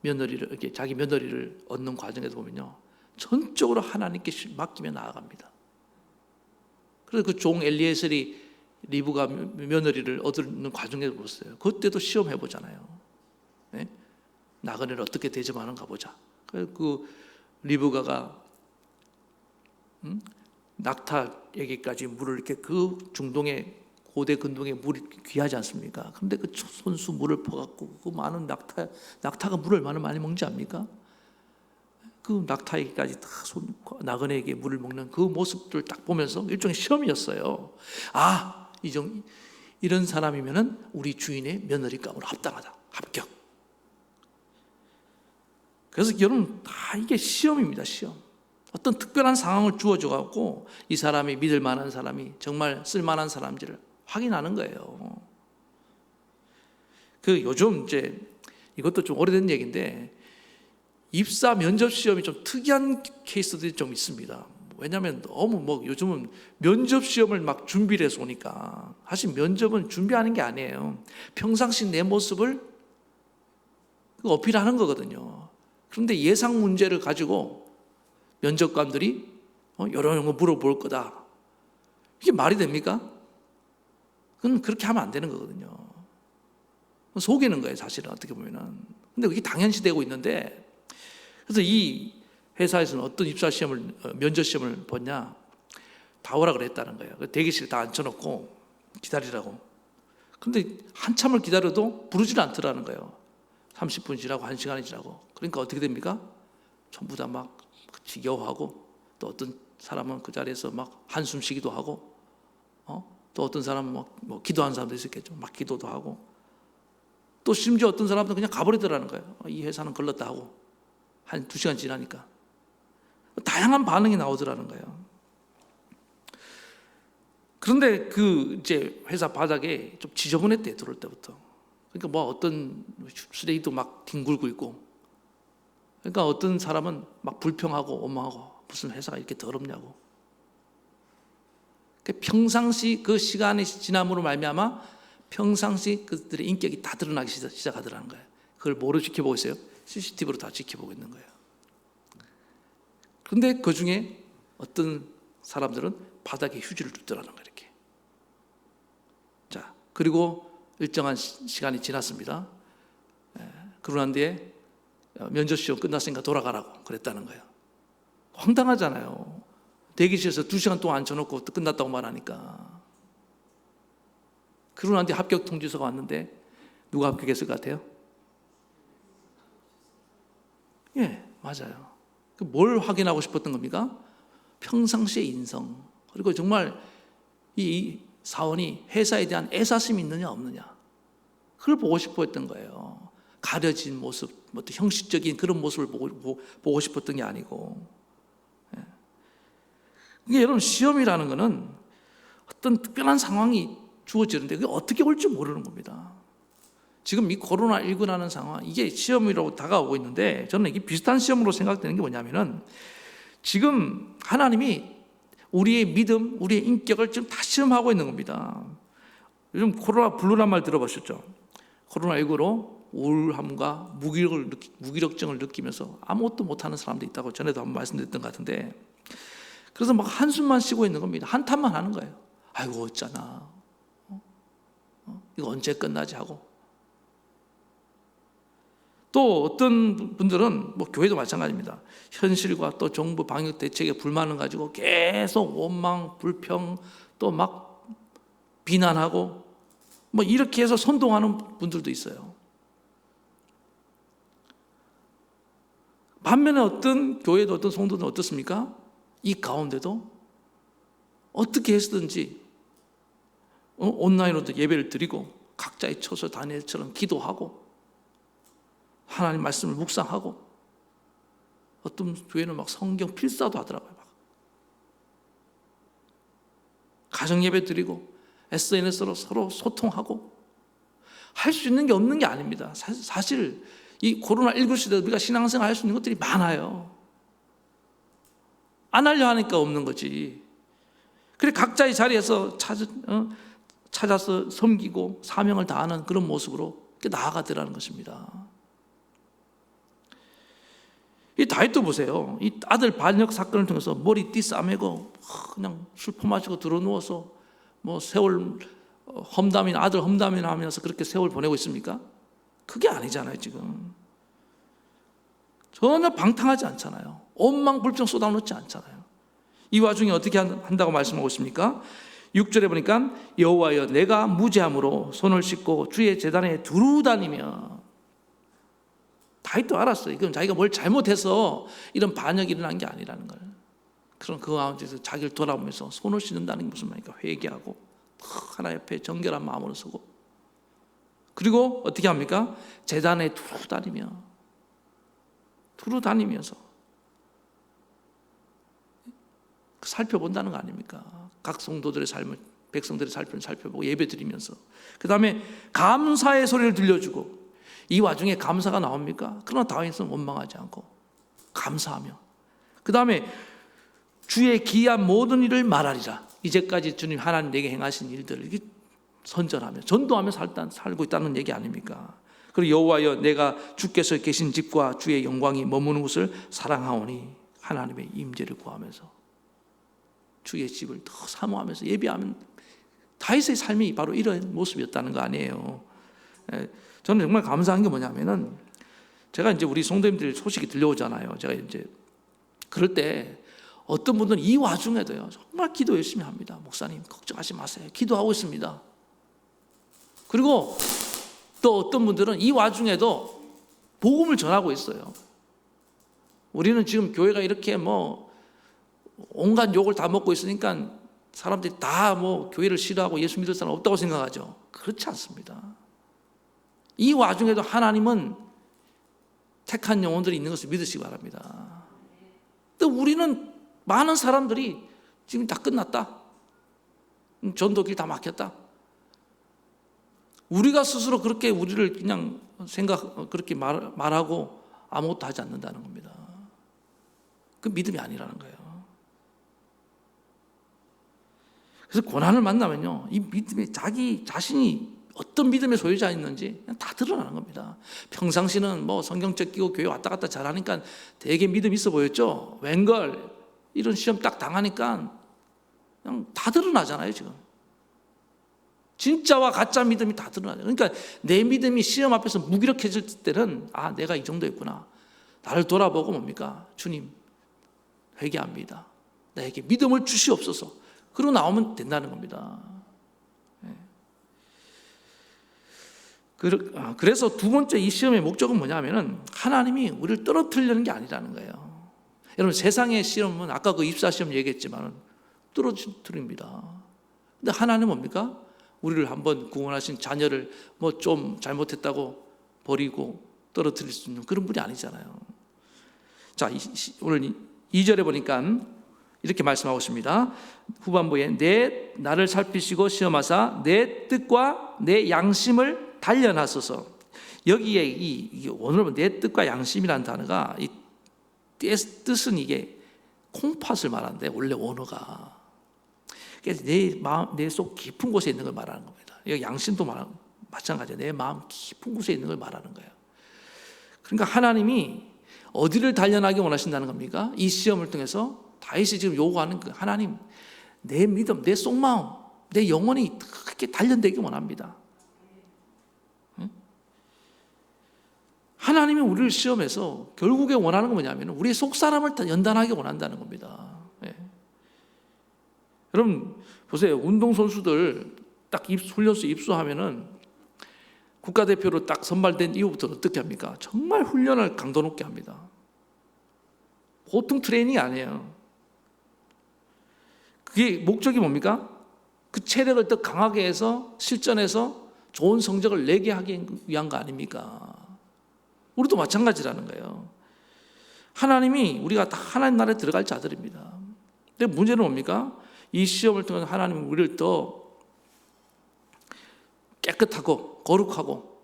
며느리를, 이렇게 자기 며느리를 얻는 과정에서 보면요, 전적으로 하나님께 맡기며 나아갑니다. 그래서 그 종 엘리에셀이 리브가 며느리를 얻는 과정에서 보셨어요. 그때도 시험해 보잖아요. 네? 나그네를 어떻게 대접하는가 보자. 그 리브가가 낙타에게까지 물을 이렇게 그 중동의 고대 근동에 물이 귀하지 않습니까? 그런데 그 손수 물을 퍼갖고 그 많은 낙타가 물을 얼마나 많이 먹는지 압니까? 그 낙타에게까지 다 나그네에게 물을 먹는 그 모습들 딱 보면서 일종의 시험이었어요. 아, 이런 사람이면은 우리 주인의 며느리감으로 합당하다. 합격. 그래서 여러분, 다 이게 시험입니다. 시험. 어떤 특별한 상황을 주어져 갖고 이 사람이 믿을 만한 사람이 정말 쓸 만한 사람인지를 확인하는 거예요. 그 요즘 이제 이것도 좀 오래된 얘기인데 입사 면접 시험이 좀 특이한 케이스들이 좀 있습니다. 왜냐하면 너무 뭐 요즘은 면접 시험을 막 준비를 해서 오니까 사실 면접은 준비하는 게 아니에요. 평상시 내 모습을 어필하는 거거든요. 그런데 예상 문제를 가지고 면접관들이 이런 거 물어볼 거다. 이게 말이 됩니까? 그건 그렇게 하면 안 되는 거거든요. 속이는 거예요, 사실은 어떻게 보면은. 근데 그게 당연시되고 있는데, 그래서 이 회사에서는 어떤 입사 시험을 면접 시험을 봤냐, 다 오라 그랬다는 거예요. 대기실에 다 앉혀놓고 기다리라고. 근데 한참을 기다려도 부르질 않더라는 거예요. 30분 지나고 1시간이 지나고 그러니까 어떻게 됩니까? 전부 다 막 지겨워하고 또 어떤 사람은 그 자리에서 막 한숨 쉬기도 하고 또 어떤 사람은 뭐 기도하는 사람도 있었겠죠. 막 기도도 하고 또 심지어 어떤 사람들은 그냥 가버리더라는 거예요. 이 회사는 걸렸다 하고 한 2시간 지나니까 다양한 반응이 나오더라는 거예요. 그런데 그 이제 회사 바닥에 좀 지저분했대 들어올 때부터. 그러니까 뭐 어떤 쓰레기도 막 뒹굴고 있고, 그러니까 어떤 사람은 막 불평하고 원망하고 무슨 회사가 이렇게 더럽냐고. 평상시 그 시간이 지남으로 말미암아 평상시 그들의 인격이 다 드러나기 시작하더라는 거예요. 그걸 뭐로 지켜보고 있어요? CCTV로 다 지켜보고 있는 거예요. 그런데 그 중에 어떤 사람들은 바닥에 휴지를 줍더라는 거예요. 이렇게. 자, 그리고 일정한 시간이 지났습니다. 그러난 뒤에 면접 시험 끝났으니까 돌아가라고 그랬다는 거예요. 황당하잖아요. 대기실에서 2시간 동안 앉혀놓고 또 끝났다고 말하니까. 그러난 뒤에 합격 통지서가 왔는데 누가 합격했을 것 같아요? 예, 맞아요. 뭘 확인하고 싶었던 겁니까? 평상시의 인성, 그리고 정말 이 사원이 회사에 대한 애사심이 있느냐 없느냐, 그걸 보고 싶어 했던 거예요. 가려진 모습, 뭐 형식적인 그런 모습을 보고 싶었던 게 아니고. 이게 여러분, 시험이라는 거는 어떤 특별한 상황이 주어지는데 그게 어떻게 올지 모르는 겁니다. 지금 이 코로나19라는 상황, 이게 시험이라고 다가오고 있는데 저는 이게 비슷한 시험으로 생각되는 게 뭐냐면은 지금 하나님이 우리의 믿음, 우리의 인격을 지금 다 시험하고 있는 겁니다. 요즘 코로나 블루란 말 들어보셨죠? 코로나19로 우울함과 무기력증을 느끼면서 아무것도 못하는 사람도 있다고 전에도 한번 말씀드렸던 것 같은데, 그래서 막 한숨만 쉬고 있는 겁니다. 한탄만 하는 거예요. 아이고 어쩌나, 이거 언제 끝나지 하고. 또 어떤 분들은 뭐 교회도 마찬가지입니다. 현실과 또 정부 방역 대책에 불만을 가지고 계속 원망, 불평, 또 막 비난하고 뭐 이렇게 해서 선동하는 분들도 있어요. 반면에 어떤 교회도 어떤 성도는 어떻습니까? 이 가운데도 어떻게 해서든지 온라인으로도 예배를 드리고 각자의 처소 다니엘처럼 기도하고 하나님 말씀을 묵상하고, 어떤 교회는 막 성경 필사도 하더라고요. 막. 가정 예배 드리고 SNS로 서로 소통하고, 할 수 있는 게 없는 게 아닙니다. 사실 이 코로나19 시대에 우리가 신앙생활 할 수 있는 것들이 많아요. 안 하려 하니까 없는 거지. 그래 각자의 자리에서 찾아서 섬기고 사명을 다하는 그런 모습으로 나아가더라는 것입니다. 이 다윗도 보세요. 이 아들 반역 사건을 통해서 머리띠 싸매고 그냥 술 퍼마시고 들어누워서 뭐 세월 험담이나 아들 험담이나 하면서 그렇게 세월 보내고 있습니까? 그게 아니잖아요. 지금 전혀 방탕하지 않잖아요. 원망불평 쏟아놓지 않잖아요. 이 와중에 어떻게 한다고 말씀하고 있습니까? 6절에 보니까 여호와여 내가 무죄함으로 손을 씻고 주의 제단에 두루 다니며. 다윗도 알았어요. 이건 자기가 뭘 잘못해서 이런 반역이 일어난 게 아니라는 걸. 그럼 그 가운데서 자기를 돌아보면서 손을 씻는다는 게 무슨 말입니까? 회개하고 하나님 앞에 정결한 마음으로 서고, 그리고 어떻게 합니까? 제단에 두루 다니면서 살펴본다는 거 아닙니까? 각 성도들의 삶을, 백성들의 삶을 살펴보고 예배 드리면서, 그 다음에 감사의 소리를 들려주고. 이 와중에 감사가 나옵니까? 그러나 다윗은 원망하지 않고 감사하며, 그 다음에 주의 기이한 모든 일을 말하리라. 이제까지 주님 하나님 내게 행하신 일들을 선전하며 전도하며 살고 있다는 얘기 아닙니까? 그리고 여호와여 내가 주께서 계신 집과 주의 영광이 머무는 곳을 사랑하오니 하나님의 임재를 구하면서 주의 집을 더 사모하면서 예배하면, 다윗의 삶이 바로 이런 모습이었다는 거 아니에요. 저는 정말 감사한 게 뭐냐면은, 제가 이제 우리 성도님들 소식이 들려오잖아요. 제가 이제 그럴 때 어떤 분들은 이 와중에도요 정말 기도 열심히 합니다. 목사님 걱정하지 마세요, 기도하고 있습니다. 그리고 또 어떤 분들은 이 와중에도 복음을 전하고 있어요. 우리는 지금 교회가 이렇게 뭐 온갖 욕을 다 먹고 있으니까 사람들이 다 뭐 교회를 싫어하고 예수 믿을 사람 없다고 생각하죠. 그렇지 않습니다. 이 와중에도 하나님은 택한 영혼들이 있는 것을 믿으시기 바랍니다. 근데 우리는 많은 사람들이 지금 다 끝났다, 전도길 다 막혔다, 우리가 스스로 그렇게 우리를 그냥 그렇게 말하고 아무것도 하지 않는다는 겁니다. 그 믿음이 아니라는 거예요. 그래서 고난을 만나면요, 이 믿음이 자기 자신이 어떤 믿음의 소유자였는지 그냥 다 드러나는 겁니다. 평상시는 뭐 성경책 끼고 교회 왔다 갔다 잘하니까 되게 믿음 있어 보였죠. 웬걸 이런 시험 딱 당하니까 그냥 다 드러나잖아요. 지금 진짜와 가짜 믿음이 다 드러나죠. 그러니까 내 믿음이 시험 앞에서 무기력해질 때는 아, 내가 이 정도였구나. 나를 돌아보고 뭡니까? 주님, 회개합니다. 나에게 믿음을 주시옵소서. 그러고 나오면 된다는 겁니다. 그래서 두 번째 이 시험의 목적은 뭐냐면은 하나님이 우리를 떨어뜨리려는 게 아니라는 거예요. 여러분, 세상의 시험은 아까 그 입사 시험 얘기했지만 떨어뜨립니다. 근데 하나님은 뭡니까? 우리를 한번 구원하신 자녀를 뭐 좀 잘못했다고 버리고 떨어뜨릴 수 있는 그런 분이 아니잖아요. 자, 오늘 2절에 보니까 이렇게 말씀하고 있습니다. 후반부에 나를 살피시고 시험하사 내 뜻과 내 양심을 단련하소서. 여기에 이 오늘 내 뜻과 양심이라는 단어가 이 뜻은 이게 콩팥을 말하는데 원래 원어가 내 마음, 내 속 깊은 곳에 있는 걸 말하는 겁니다. 여기 양심도 마찬가지예요. 내 마음 깊은 곳에 있는 걸 말하는 거예요. 그러니까 하나님이 어디를 단련하기 원하신다는 겁니까? 이 시험을 통해서 다윗이 지금 요구하는 그 하나님, 내 믿음, 내 속마음, 내 영혼이 그렇게 단련되기 원합니다. 하나님이 우리를 시험해서 결국에 원하는 건 뭐냐면 우리의 속사람을 연단하기 원한다는 겁니다. 예. 여러분 보세요. 운동선수들 딱 훈련소 입소하면은 국가대표로 딱 선발된 이후부터 어떻게 합니까? 정말 훈련을 강도 높게 합니다. 보통 트레이닝이 아니에요. 그게 목적이 뭡니까? 그 체력을 더 강하게 해서 실전에서 좋은 성적을 내게 하기 위한 거 아닙니까? 우리도 마찬가지라는 거예요. 하나님이 우리가 다 하나님 나라에 들어갈 자들입니다. 근데 문제는 뭡니까? 이 시험을 통해 하나님은 우리를 더 깨끗하고 거룩하고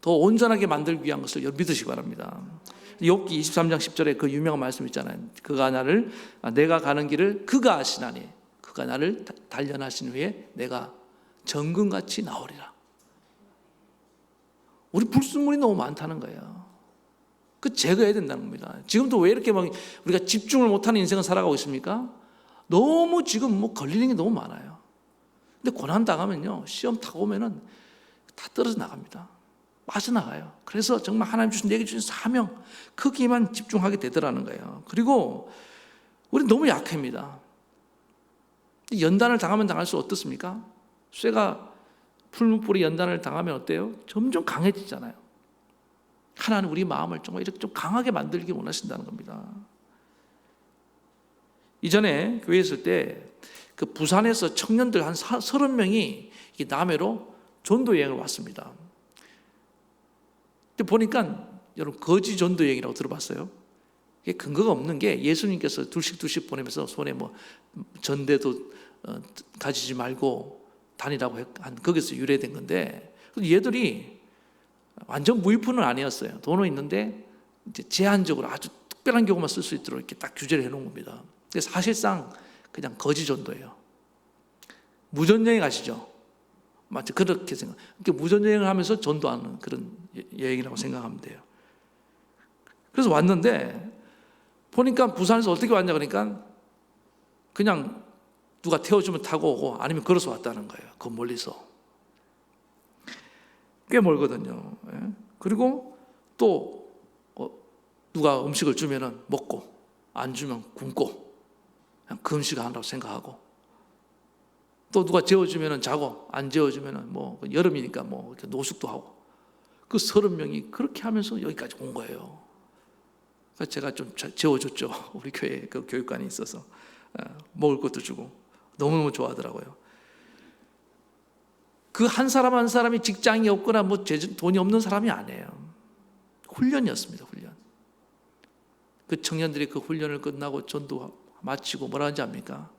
더 온전하게 만들기 위한 것을 믿으시기 바랍니다. 욥기 23장 10절에 그 유명한 말씀 있잖아요. 내가 가는 길을 그가 아시나니 그가 나를 단련하신 후에 내가 정금같이 나오리라. 우리 불순물이 너무 많다는 거예요. 그 제거해야 된다는 겁니다. 지금도 왜 이렇게 막 우리가 집중을 못하는 인생을 살아가고 있습니까? 너무 지금 뭐 걸리는 게 너무 많아요. 근데 고난 당하면요, 시험 타고 오면은 다 떨어져 나갑니다. 빠져나가요. 그래서 정말 하나님 주신 내게 주신 사명 거기에만 집중하게 되더라는 거예요. 그리고 우리 너무 약합니다. 연단을 당하면 당할수록 어떻습니까? 쇠가 풀무불이 연단을 당하면 어때요? 점점 강해지잖아요. 하나님 우리 마음을 정말 이렇게 좀 강하게 만들기 원하신다는 겁니다. 이전에 교회에 있을 때 그 부산에서 청년들 한 30명이 남해로 전도 여행을 왔습니다. 근데 보니까 여러분 거지 전도 여행이라고 들어봤어요? 이게 근거가 없는 게 예수님께서 둘씩 보내면서 손에 뭐 전대도 가지지 말고 다니라고 한 거기서 유래된 건데 얘들이 완전 무위푼은 아니었어요. 돈은 있는데 이제 제한적으로 아주 특별한 경우만 쓸 수 있도록 이렇게 딱 규제를 해놓은 겁니다. 근데 사실상 그냥 거지 전도예요. 무전여행 아시죠? 마치 그렇게 생각. 그러니까 무전여행을 하면서 전도하는 그런 여행이라고 생각하면 돼요. 그래서 왔는데 보니까 부산에서 어떻게 왔냐 그러니까 그냥 누가 태워주면 타고 오고 아니면 걸어서 왔다는 거예요. 그 멀리서. 꽤 멀거든요. 그리고 또 누가 음식을 주면은 먹고 안 주면 굶고 그냥 그 음식 한다고 생각하고 또 누가 재워주면은 자고 안 재워주면은 뭐 여름이니까 뭐 이렇게 노숙도 하고 그 30명이 그렇게 하면서 여기까지 온 거예요. 그래서 제가 좀 재워줬죠. 우리 교회 그 교육관이 있어서 먹을 것도 주고 너무너무 좋아하더라고요. 그 한 사람 한 사람이 직장이 없거나 뭐 돈이 없는 사람이 아니에요. 훈련이었습니다. 훈련. 그 청년들이 그 훈련을 끝나고 전도 마치고 뭐라 하는지 압니까?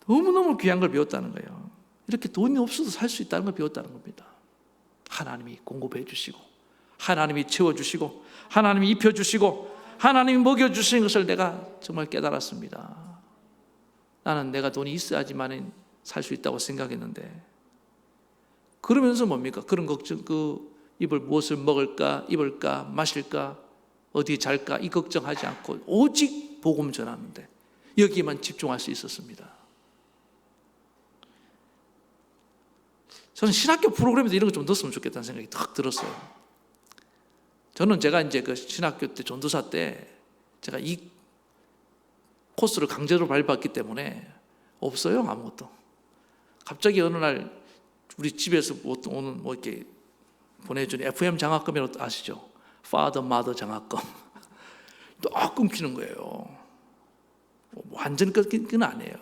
너무너무 귀한 걸 배웠다는 거예요. 이렇게 돈이 없어도 살 수 있다는 걸 배웠다는 겁니다. 하나님이 공급해 주시고, 하나님이 채워주시고, 하나님이 입혀주시고, 하나님이 먹여주시는 것을 내가 정말 깨달았습니다. 나는 내가 돈이 있어야지만 살 수 있다고 생각했는데, 그러면서 뭡니까? 그런 걱정, 입을 무엇을 먹을까, 입을까, 마실까, 어디 잘까, 이 걱정하지 않고 오직 복음 전하는데 여기에만 집중할 수 있었습니다. 저는 신학교 프로그램에도 이런 거 좀 넣었으면 좋겠다는 생각이 딱 들었어요. 저는 제가 이제 그 신학교 때 전도사 때 제가 이 코스를 강제로 밟았기 때문에 없어요, 아무것도. 갑자기 어느 날 우리 집에서 오는 뭐 이렇게 보내주는 FM 장학금이라고 아시죠? Father, Mother 장학금. 딱 끊기는 거예요. 완전 끊기는 아니에요.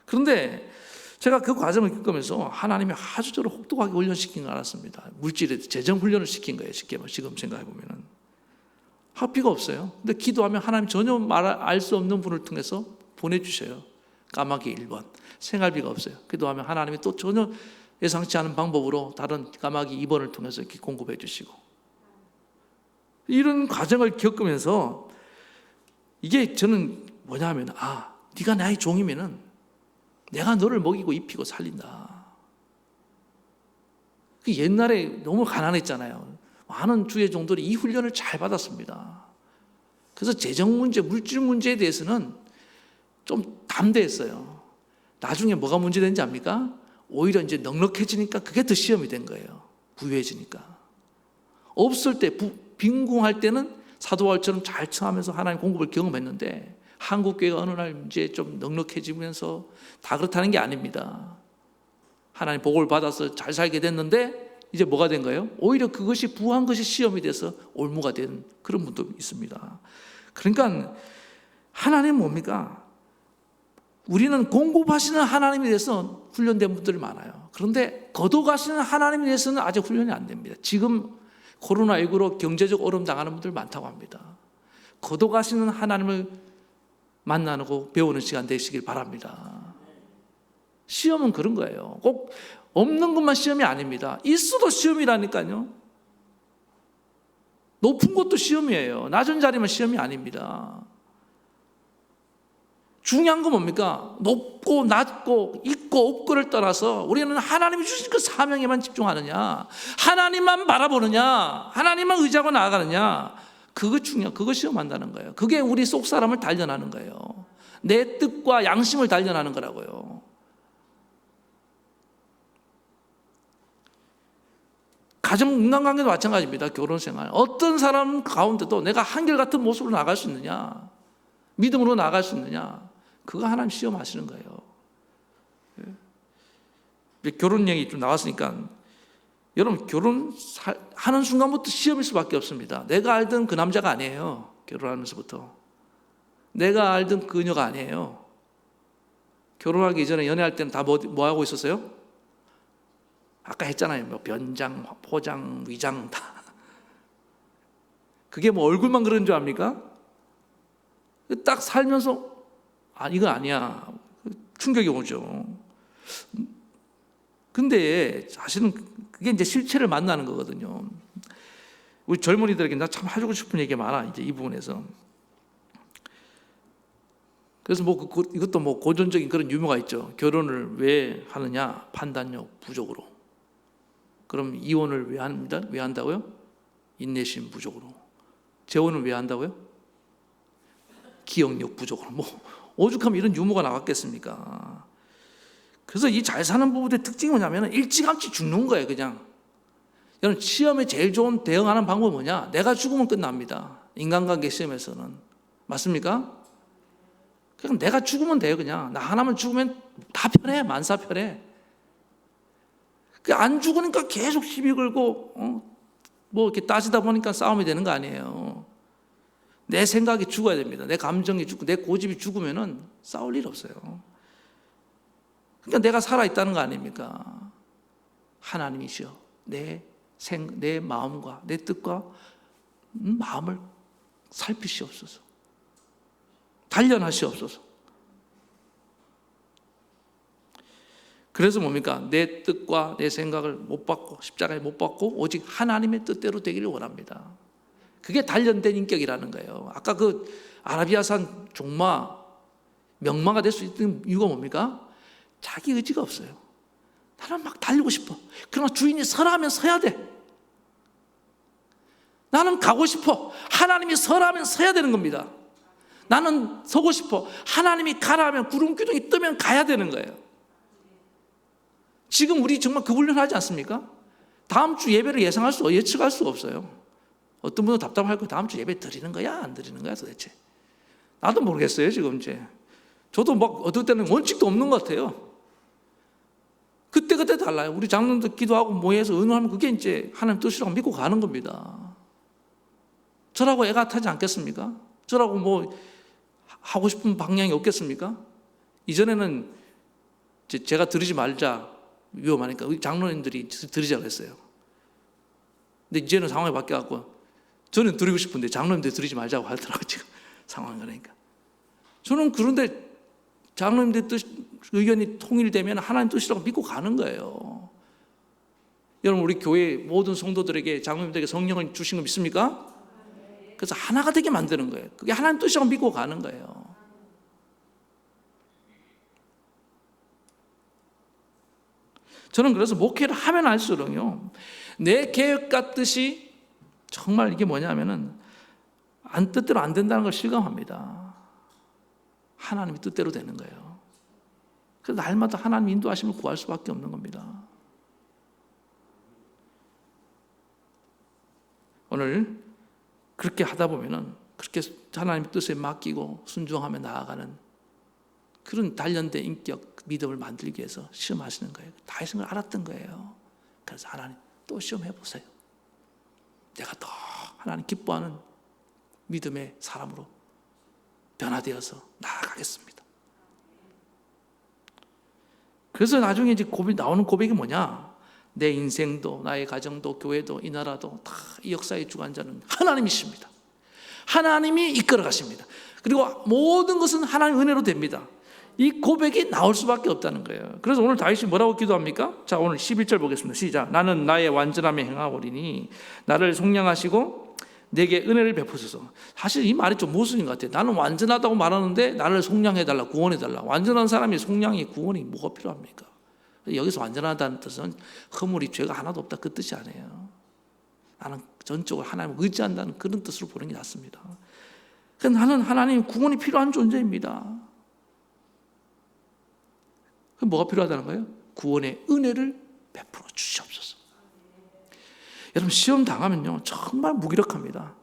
그런데 제가 그 과정을 겪으면서 하나님이 아주 저를 혹독하게 훈련시킨 걸 알았습니다. 물질에 재정 훈련을 시킨 거예요. 쉽게 지금 생각해 보면은 학비가 없어요. 근데 기도하면 하나님 전혀 알 수 없는 분을 통해서 보내주셔요. 까마귀 1번. 생활비가 없어요. 기도하면 하나님이 또 전혀 예상치 않은 방법으로 다른 까마귀 2번을 통해서 이렇게 공급해 주시고, 이런 과정을 겪으면서 이게 저는 뭐냐면, 네가 나의 종이면은 내가 너를 먹이고 입히고 살린다. 그 옛날에 너무 가난했잖아요. 많은 주의 종들이 이 훈련을 잘 받았습니다. 그래서 재정 문제, 물질 문제에 대해서는 좀 담대했어요. 나중에 뭐가 문제된지 압니까? 오히려 이제 넉넉해지니까 그게 더 시험이 된 거예요. 부유해지니까. 없을 때, 빈궁할 때는 사도 바울처럼 잘 청하면서 하나님 공급을 경험했는데, 한국교회가 어느 날 이제 좀 넉넉해지면서 다 그렇다는 게 아닙니다. 하나님 복을 받아서 잘 살게 됐는데 이제 뭐가 된 거예요? 오히려 그것이 부한 것이 시험이 돼서 올무가 된 그런 분도 있습니다. 그러니까 하나님은 뭡니까? 우리는 공급하시는 하나님에 대해서 훈련된 분들이 많아요. 그런데 거둬가시는 하나님에 대해서는 아직 훈련이 안 됩니다. 지금 코로나19로 경제적 어려움 당하는 분들 많다고 합니다. 거둬가시는 하나님을 만나고 배우는 시간 되시길 바랍니다. 시험은 그런 거예요. 꼭 없는 것만 시험이 아닙니다. 있어도 시험이라니까요. 높은 것도 시험이에요. 낮은 자리만 시험이 아닙니다. 중요한 건 뭡니까? 높고 낮고 있고 없고를 떠나서 우리는 하나님이 주신 그 사명에만 집중하느냐, 하나님만 바라보느냐, 하나님만 의지하고 나아가느냐, 그거 시험한다는 거예요. 그게 우리 속 사람을 단련하는 거예요. 내 뜻과 양심을 단련하는 거라고요. 가정 인간관계도 마찬가지입니다. 결혼생활. 어떤 사람 가운데도 내가 한결같은 모습으로 나갈 수 있느냐, 믿음으로 나갈 수 있느냐, 그거 하나님 시험하시는 거예요. 결혼 얘기 좀 나왔으니까, 여러분 결혼하는 순간부터 시험일 수밖에 없습니다. 내가 알던 그 남자가 아니에요. 결혼하면서부터 내가 알던 그녀가 아니에요. 결혼하기 이전에 연애할 때는 다 뭐 하고 있었어요? 아까 했잖아요. 뭐 변장, 포장, 위장 다. 그게 뭐 얼굴만 그런 줄 압니까? 딱 살면서 이건 아니야. 충격이 오죠. 근데 사실은 그게 이제 실체를 만나는 거거든요. 우리 젊은이들에게 나 참 해주고 싶은 얘기가 많아, 이제 이 부분에서. 그래서 뭐 이것도 뭐 고전적인 그런 유머가 있죠. 결혼을 왜 하느냐? 판단력 부족으로. 그럼 이혼을 왜 합니다? 왜 한다고요? 인내심 부족으로. 재혼을 왜 한다고요? 기억력 부족으로. 뭐 오죽하면 이런 유머가 나왔겠습니까? 그래서 이 잘 사는 부부의 특징이 뭐냐면 일찌감치 죽는 거예요, 그냥. 여러분, 시험에 제일 좋은 대응하는 방법은 뭐냐? 내가 죽으면 끝납니다. 인간관계 시험에서는. 맞습니까? 그냥 내가 죽으면 돼요, 그냥. 나 하나만 죽으면 다 편해, 만사 편해. 안 죽으니까 계속 시비 걸고 뭐 이렇게 따지다 보니까 싸움이 되는 거 아니에요. 내 생각이 죽어야 됩니다. 내 감정이 죽고 내 고집이 죽으면은 싸울 일 없어요. 그러니까 내가 살아있다는 거 아닙니까? 하나님이시여 내 마음과 내 뜻과 마음을 살피시옵소서. 단련하시옵소서. 그래서 뭡니까? 내 뜻과 내 생각을 못 받고 십자가에 못 받고 오직 하나님의 뜻대로 되기를 원합니다. 그게 단련된 인격이라는 거예요. 아까 그 아라비아산 종마 명마가 될 수 있는 이유가 뭡니까? 자기 의지가 없어요. 나는 막 달리고 싶어. 그러나 주인이 서라 하면 서야 돼. 나는 가고 싶어. 하나님이 서라 하면 서야 되는 겁니다. 나는 서고 싶어. 하나님이 가라 하면 구름 기둥이 뜨면 가야 되는 거예요. 지금 우리 정말 그 훈련하지 않습니까? 다음 주 예배를 예측할 수가 없어요. 어떤 분은 답답할 거예요. 다음 주 예배 드리는 거야? 안 드리는 거야 도대체? 나도 모르겠어요 지금 이제. 저도 막 어떨 때는 원칙도 없는 것 같아요. 그때 달라요. 우리 장로님들 기도하고 모여서 의논하면 그게 이제 하나님 뜻이라고 믿고 가는 겁니다. 저라고 애가 타지 않겠습니까? 저라고 뭐 하고 싶은 방향이 없겠습니까? 이전에는 제가 드리지 말자 위험하니까 우리 장로님들이 드리자고 했어요. 근데 이제는 상황이 바뀌어갖고 저는 드리고 싶은데 장로님들이 드리지 말자고 하더라고요. 지금 상황이 그러니까. 저는 그런데 장로님들 뜻 의견이 통일되면 하나님 뜻이라고 믿고 가는 거예요. 여러분 우리 교회 모든 성도들에게 장로님들에게 성령을 주신 거 믿습니까? 그래서 하나가 되게 만드는 거예요. 그게 하나님 뜻이라고 믿고 가는 거예요. 저는 그래서 목회를 하면 할수록요, 내 계획과 뜻이 정말 이게 뭐냐면은 뜻대로 안 된다는 걸 실감합니다. 하나님의 뜻대로 되는 거예요. 그래서 날마다 하나님 인도하심을 구할 수밖에 없는 겁니다. 오늘 그렇게 하다 보면은 그렇게 하나님의 뜻에 맡기고 순종하며 나아가는 그런 단련된 인격, 믿음을 만들기 위해서 시험하시는 거예요. 다윗은 걸 알았던 거예요. 그래서 하나님 또 시험해 보세요. 내가 더 하나님 기뻐하는 믿음의 사람으로 변화되어서 나아가겠습니다. 그래서 나중에 이제 나오는 고백이 뭐냐? 내 인생도, 나의 가정도, 교회도, 이 나라도 다 이 역사의 주관자는 하나님이십니다. 하나님이 이끌어 가십니다. 그리고 모든 것은 하나님 은혜로 됩니다. 이 고백이 나올 수밖에 없다는 거예요. 그래서 오늘 다윗이 뭐라고 기도합니까? 자, 오늘 11절 보겠습니다. 시작. 나는 나의 완전함에 행하오리니 나를 속량하시고 내게 은혜를 베푸소서. 사실 이 말이 좀 모순인 것 같아요. 나는 완전하다고 말하는데 나를 속량해달라, 구원해달라. 완전한 사람이 속량이, 구원이 뭐가 필요합니까? 여기서 완전하다는 뜻은 허물이, 죄가 하나도 없다 그 뜻이 아니에요. 나는 전적으로 하나님을 의지한다는 그런 뜻으로 보는 게 낫습니다. 나는 하나님의 구원이 필요한 존재입니다. 그럼 뭐가 필요하다는 거예요? 구원의 은혜를 베풀어 주시옵소서. 여러분 시험 당하면요 정말 무기력합니다.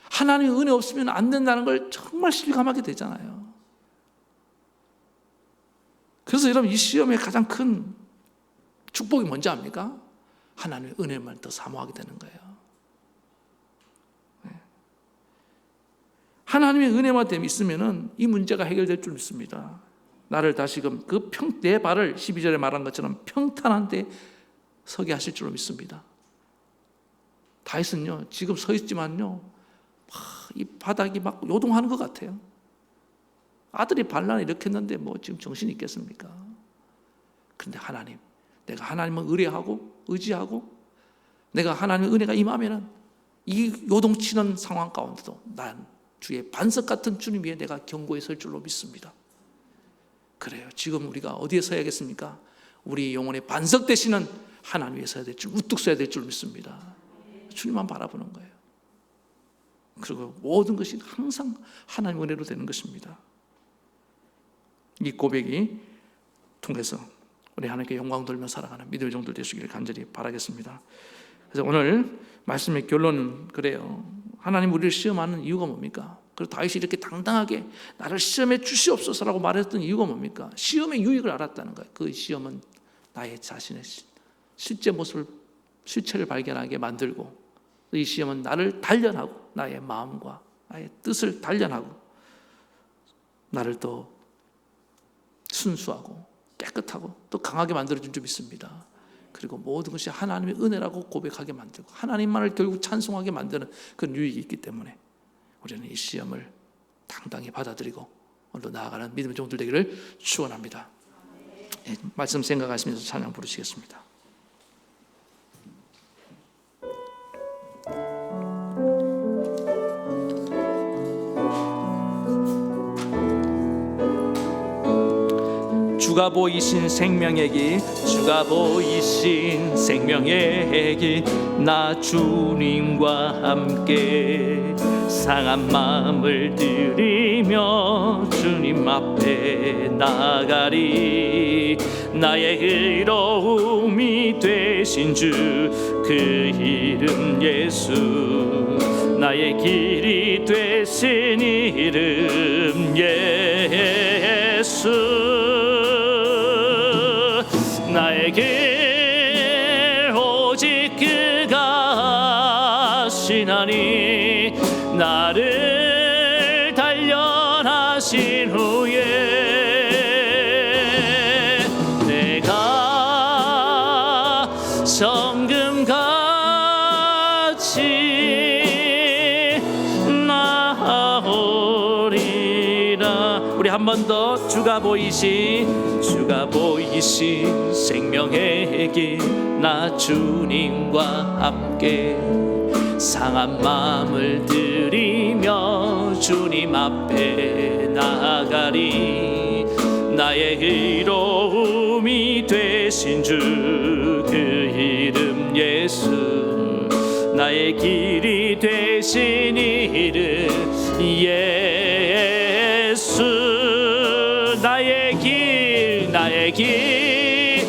하나님의 은혜 없으면 안 된다는 걸 정말 실감하게 되잖아요. 그래서 여러분 이 시험의 가장 큰 축복이 뭔지 압니까? 하나님의 은혜만 더 사모하게 되는 거예요. 하나님의 은혜만 있으면 이 문제가 해결될 줄 믿습니다. 나를 다시금 내 발을 12절에 말한 것처럼 평탄한 데 서게 하실 줄로 믿습니다. 다윗은요 지금 서 있지만요 이 바닥이 막 요동하는 것 같아요. 아들이 반란을 일으켰는데 뭐 지금 정신이 있겠습니까? 그런데 하나님, 내가 하나님을 의지하고 내가 하나님의 은혜가 임하면은 이 요동치는 상황 가운데도 난 주의 반석 같은 주님 위에 내가 견고히 설 줄로 믿습니다. 그래요. 지금 우리가 어디에 서야겠습니까? 우리 영혼의 반석 되시는 하나님 위에 서야 될 줄, 우뚝 서야 될 줄 믿습니다. 주님만 바라보는 거예요. 그리고 모든 것이 항상 하나님의 은혜로 되는 것입니다. 이 고백이 통해서 우리 하나님께 영광 돌며 살아가는 믿음의 종들 되시기를 간절히 바라겠습니다. 그래서 오늘 말씀의 결론은 그래요. 하나님 우리를 시험하는 이유가 뭡니까? 그리고 다윗이 이렇게 당당하게 나를 시험해 주시옵소서라고 말했던 이유가 뭡니까? 시험의 유익을 알았다는 거예요. 그 시험은 나의 자신의 실체를 발견하게 만들고, 이 시험은 나를 단련하고 나의 마음과 나의 뜻을 단련하고 나를 더 순수하고 깨끗하고 또 강하게 만들어준 줄 믿습니다. 그리고 모든 것이 하나님의 은혜라고 고백하게 만들고 하나님만을 결국 찬송하게 만드는 그런 유익이 있기 때문에 우리는 이 시험을 당당히 받아들이고 오늘도 나아가는 믿음의 종들 되기를 축원합니다. 말씀 생각하시면서 찬양 부르시겠습니다. 주가 보이신 생명의 길, 주가 보이신 생명의 길, 나 주님과 함께 상한 마음을 들이며 주님 앞에 나가리. 나의 의로움이 되신 주 그 이름 예수, 나의 길이 되신 이름 예수, 나의 길 오직 그가 하시나니. 나를 단련하신 후에 내가 성금같이 나오리라. 우리 한 번 더. 주가 보이신 생명의 길, 나 주님과 함께 상한 마음을 들이며 주님 앞에 나가리. 나의 의로움이 되신 주 그 이름 예수, 나의 길이 되신 이름 예수, 나의 길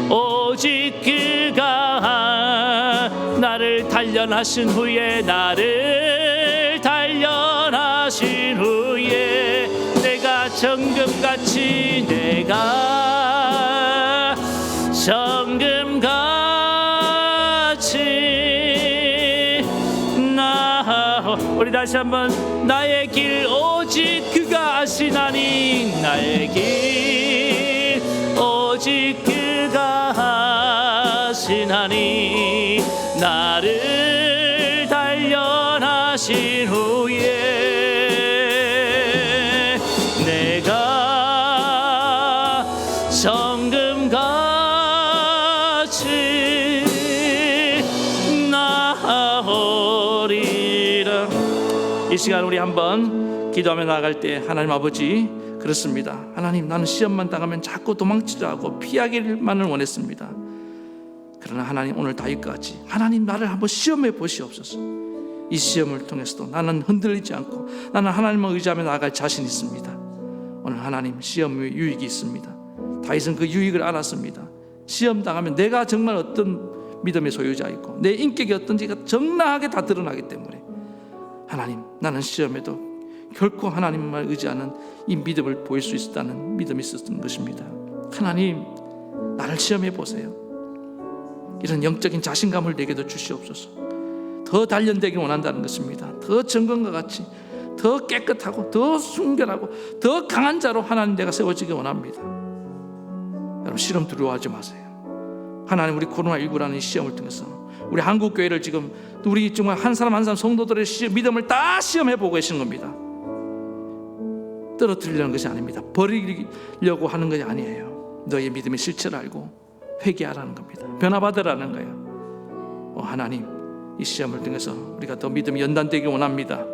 오직 그가 나를 단련하신 후에, 나를 단련하신 후에 내가 정금같이, 내가 정금같이 우리 다시 한번. 나의 길 오직 그가 아시나니, 나의 길 오직 그가 아시나니. 나를 단련하신 후에 내가 성금같이 나오리라. 이 시간 우리 한번 기도하며 나아갈 때, 하나님 아버지, 그렇습니다. 하나님, 나는 시험만 당하면 자꾸 도망치려 하고 피하기만을 원했습니다. 그러나 하나님, 오늘 다윗같이 하나님 나를 한번 시험해 보시옵소서. 이 시험을 통해서도 나는 흔들리지 않고 나는 하나님을 의지하며 나아갈 자신이 있습니다. 오늘 하나님, 시험의 유익이 있습니다. 다윗은 그 유익을 알았습니다. 시험 당하면 내가 정말 어떤 믿음의 소유자이고 내 인격이 어떤지가 적나하게 다 드러나기 때문에 하나님, 나는 시험에도 결코 하나님만 의지하는 이 믿음을 보일 수 있었다는 믿음이 있었던 것입니다. 하나님, 나를 시험해 보세요. 이런 영적인 자신감을 내게도 주시옵소서. 더 단련되길 원한다는 것입니다. 더 정금과 같이, 더 깨끗하고 더 순결하고 더 강한 자로 하나님, 내가 세워지길 원합니다. 여러분, 시험 두려워하지 마세요. 하나님, 우리 코로나19라는 시험을 통해서 우리 한국교회를 지금 우리 정말 한 사람 한 사람 성도들의 믿음을 다 시험해 보고 계시는 겁니다. 떨어뜨리려는 것이 아닙니다. 버리려고 하는 것이 아니에요. 너의 믿음의 실체를 알고 회개하라는 겁니다. 변화받으라는 거예요. 하나님, 이 시험을 통해서 우리가 더 믿음이 연단되길 원합니다.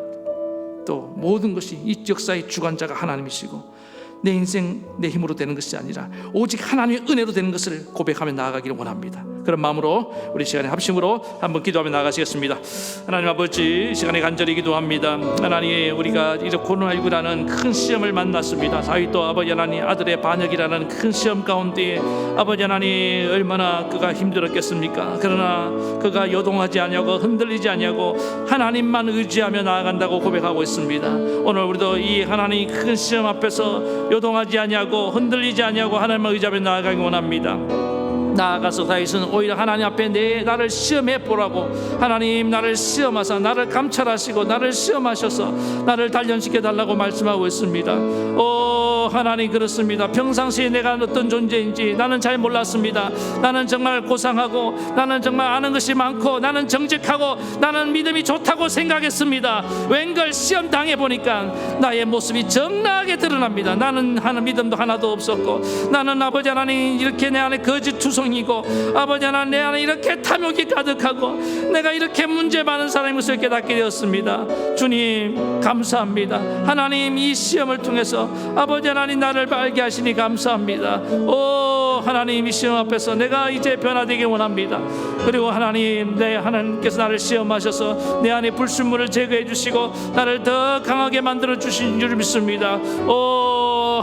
또 모든 것이 이 역사의 주관자가 하나님이시고 내 인생 내 힘으로 되는 것이 아니라 오직 하나님의 은혜로 되는 것을 고백하며 나아가기를 원합니다. 그런 마음으로 우리 시간에 합심으로 한번 기도하며 나아가시겠습니다. 하나님 아버지, 이 시간에 간절히 기도합니다. 하나님, 우리가 이제 코로나19라는 큰 시험을 만났습니다. 다윗도 아버지 하나님, 아들의 반역이라는 큰 시험 가운데 아버지 하나님, 얼마나 그가 힘들었겠습니까? 그러나 그가 요동하지 않냐고 흔들리지 않냐고 하나님만 의지하며 나아간다고 고백하고 있습니다. 오늘 우리도 이 하나님 큰 시험 앞에서 요동하지 않냐고 흔들리지 않냐고 하나님만 의지하며 나아가기 원합니다. 나아가서 다윗은 오히려 하나님 앞에 나를 시험해 보라고, 하나님 나를 시험하사 나를 감찰하시고 나를 시험하셔서 나를 단련시켜 달라고 말씀하고 있습니다. 하나님, 그렇습니다. 평상시에 내가 어떤 존재인지 나는 잘 몰랐습니다. 나는 정말 고상하고, 나는 정말 아는 것이 많고, 나는 정직하고, 나는 믿음이 좋다고 생각했습니다. 웬걸 시험 당해보니까 나의 모습이 적나하게 드러납니다. 나는 하는 믿음도 하나도 없었고, 나는 아버지 하나님 이렇게 내 안에 거짓 투성이고, 아버지 하나님 내 안에 이렇게 탐욕이 가득하고, 내가 이렇게 문제 많은 사람인 것을 깨닫게 되었습니다. 주님 감사합니다. 하나님, 이 시험을 통해서 아버지 하나님 나를 알게 하시니 감사합니다. 하나님, 이 시험 앞에서 내가 이제 변화되길 원합니다. 그리고 하나님, 하나님께서 나를 시험하셔서 내 안에 불순물을 제거해 주시고 나를 더 강하게 만들어 주신 줄 믿습니다.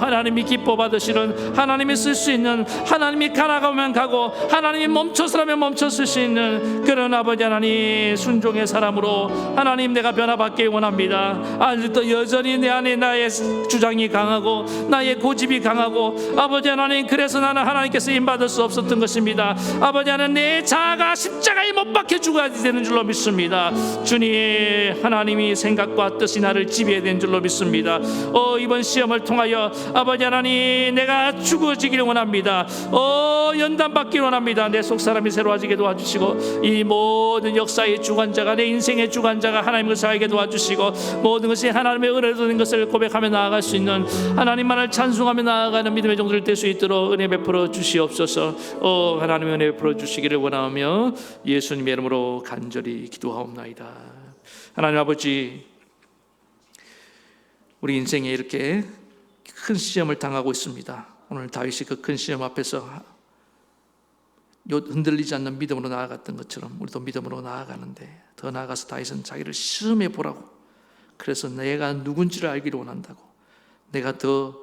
하나님이 기뻐 받으시는, 하나님이 쓸 수 있는, 하나님이 가나가면 가고 하나님이 멈춰서라면 멈춰 쓸 수 있는 그런 아버지 하나님 순종의 사람으로 하나님 내가 변화받길 원합니다. 아직도 여전히 내 안에 나의 주장이 강하고 나의 고집이 강하고, 아버지 하나님, 그래서 나는 하나님께 쓰임받을 수 없었던 것입니다. 아버지 하나님, 내 자아가 십자가에 못 박혀 죽어야 되는 줄로 믿습니다. 주님, 하나님이 생각과 뜻이 나를 지배해야 되는 줄로 믿습니다. 이번 시험을 통하여 아버지 하나님, 내가 죽어지기를 원합니다. 연단받기를 원합니다. 내 속사람이 새로워지게 도와주시고, 이 모든 역사의 주관자가, 내 인생의 주관자가 하나님을 살게 도와주시고, 모든 것이 하나님의 은혜로 된 것을 고백하며 나아갈 수 있는, 하나님만을 찬송하며 나아가는 믿음의 종들 될 수 있도록 은혜 베풀어 주시옵소서. 하나님의 은혜 베풀어 주시기를 원하며 예수님의 이름으로 간절히 기도하옵나이다. 하나님 아버지, 우리 인생에 이렇게 큰 시험을 당하고 있습니다. 오늘 다윗이 그 큰 시험 앞에서 흔들리지 않는 믿음으로 나아갔던 것처럼 우리도 믿음으로 나아가는데, 더 나아가서 다윗은 자기를 시험해 보라고, 그래서 내가 누군지를 알기를 원한다고, 내가 더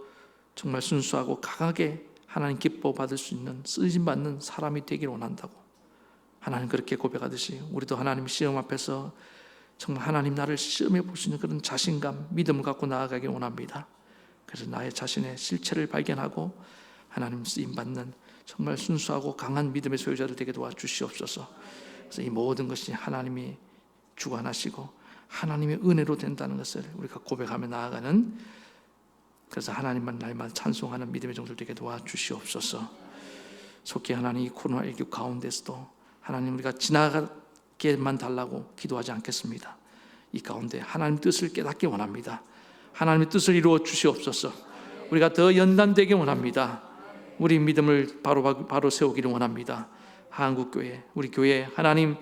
정말 순수하고 강하게 하나님 기뻐 받을 수 있는, 쓰임받는 사람이 되기를 원한다고, 하나님 그렇게 고백하듯이 우리도 하나님 시험 앞에서 정말 하나님 나를 시험해 볼 수 있는 그런 자신감, 믿음을 갖고 나아가길 원합니다. 그래서 나의 자신의 실체를 발견하고 하나님 쓰임받는 정말 순수하고 강한 믿음의 소유자들 되게 도와주시옵소서. 그래서 이 모든 것이 하나님이 주관하시고 하나님의 은혜로 된다는 것을 우리가 고백하며 나아가는, 그래서 하나님만 날마다 찬송하는 믿음의 종들 되게 도와주시옵소서. 속히 하나님 이 코로나19 가운데서도 하나님 우리가 지나가게만 달라고 기도하지 않겠습니다. 이 가운데 하나님 뜻을 깨닫기 원합니다. 하나님의 뜻을 이루어 주시옵소서. 우리가 더 연단되기 원합니다. 우리 믿음을 바로 세우기를 원합니다. 한국교회, 우리 교회 하나님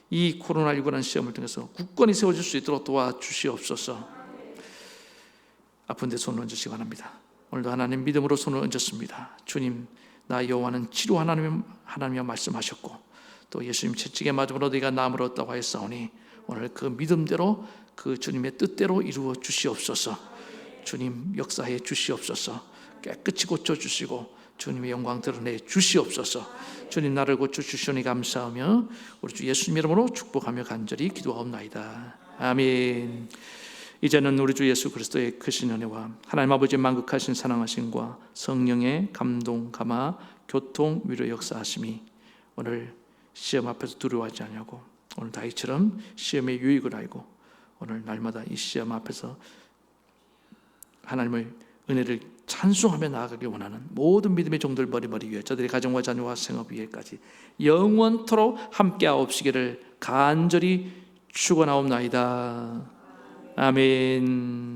이 코로나19라는 시험을 통해서 굳건히 세워질 수 있도록 도와주시옵소서. 아픈 데 손을 얹으시기 바랍니다. 오늘도 하나님 믿음으로 손을 얹었습니다. 주님, 나 여호와는 치료 하나님이여 말씀하셨고, 또 예수님 채찍에 맞음으로 네가 나음을 얻었다고 하였사오니 오늘 그 믿음대로 그 주님의 뜻대로 이루어 주시옵소서. 주님 역사해 주시옵소서. 깨끗이 고쳐주시고 주님의 영광 드러내 주시옵소서. 주님 나를 고쳐주시오니 감사하며 우리 주 예수님 이름으로 축복하며 간절히 기도하옵나이다. 아멘. 이제는 우리 주 예수 그리스도의 크신 은혜와 하나님 아버지의 만극하신 사랑하심과 성령의 감동, 감화, 교통, 위로 역사하심이 오늘 시험 앞에서 두려워하지 않냐고, 오늘 다윗처럼 시험의 유익을 알고 오늘 날마다 이 시험 앞에서 하나님을 은혜를 찬송하며 나아가길 원하는 모든 믿음의 종들 머리 위에, 저들의 가정과 자녀와 생업 위에까지 영원토록 함께하옵시기를 간절히 축원하옵나이다. 아멘.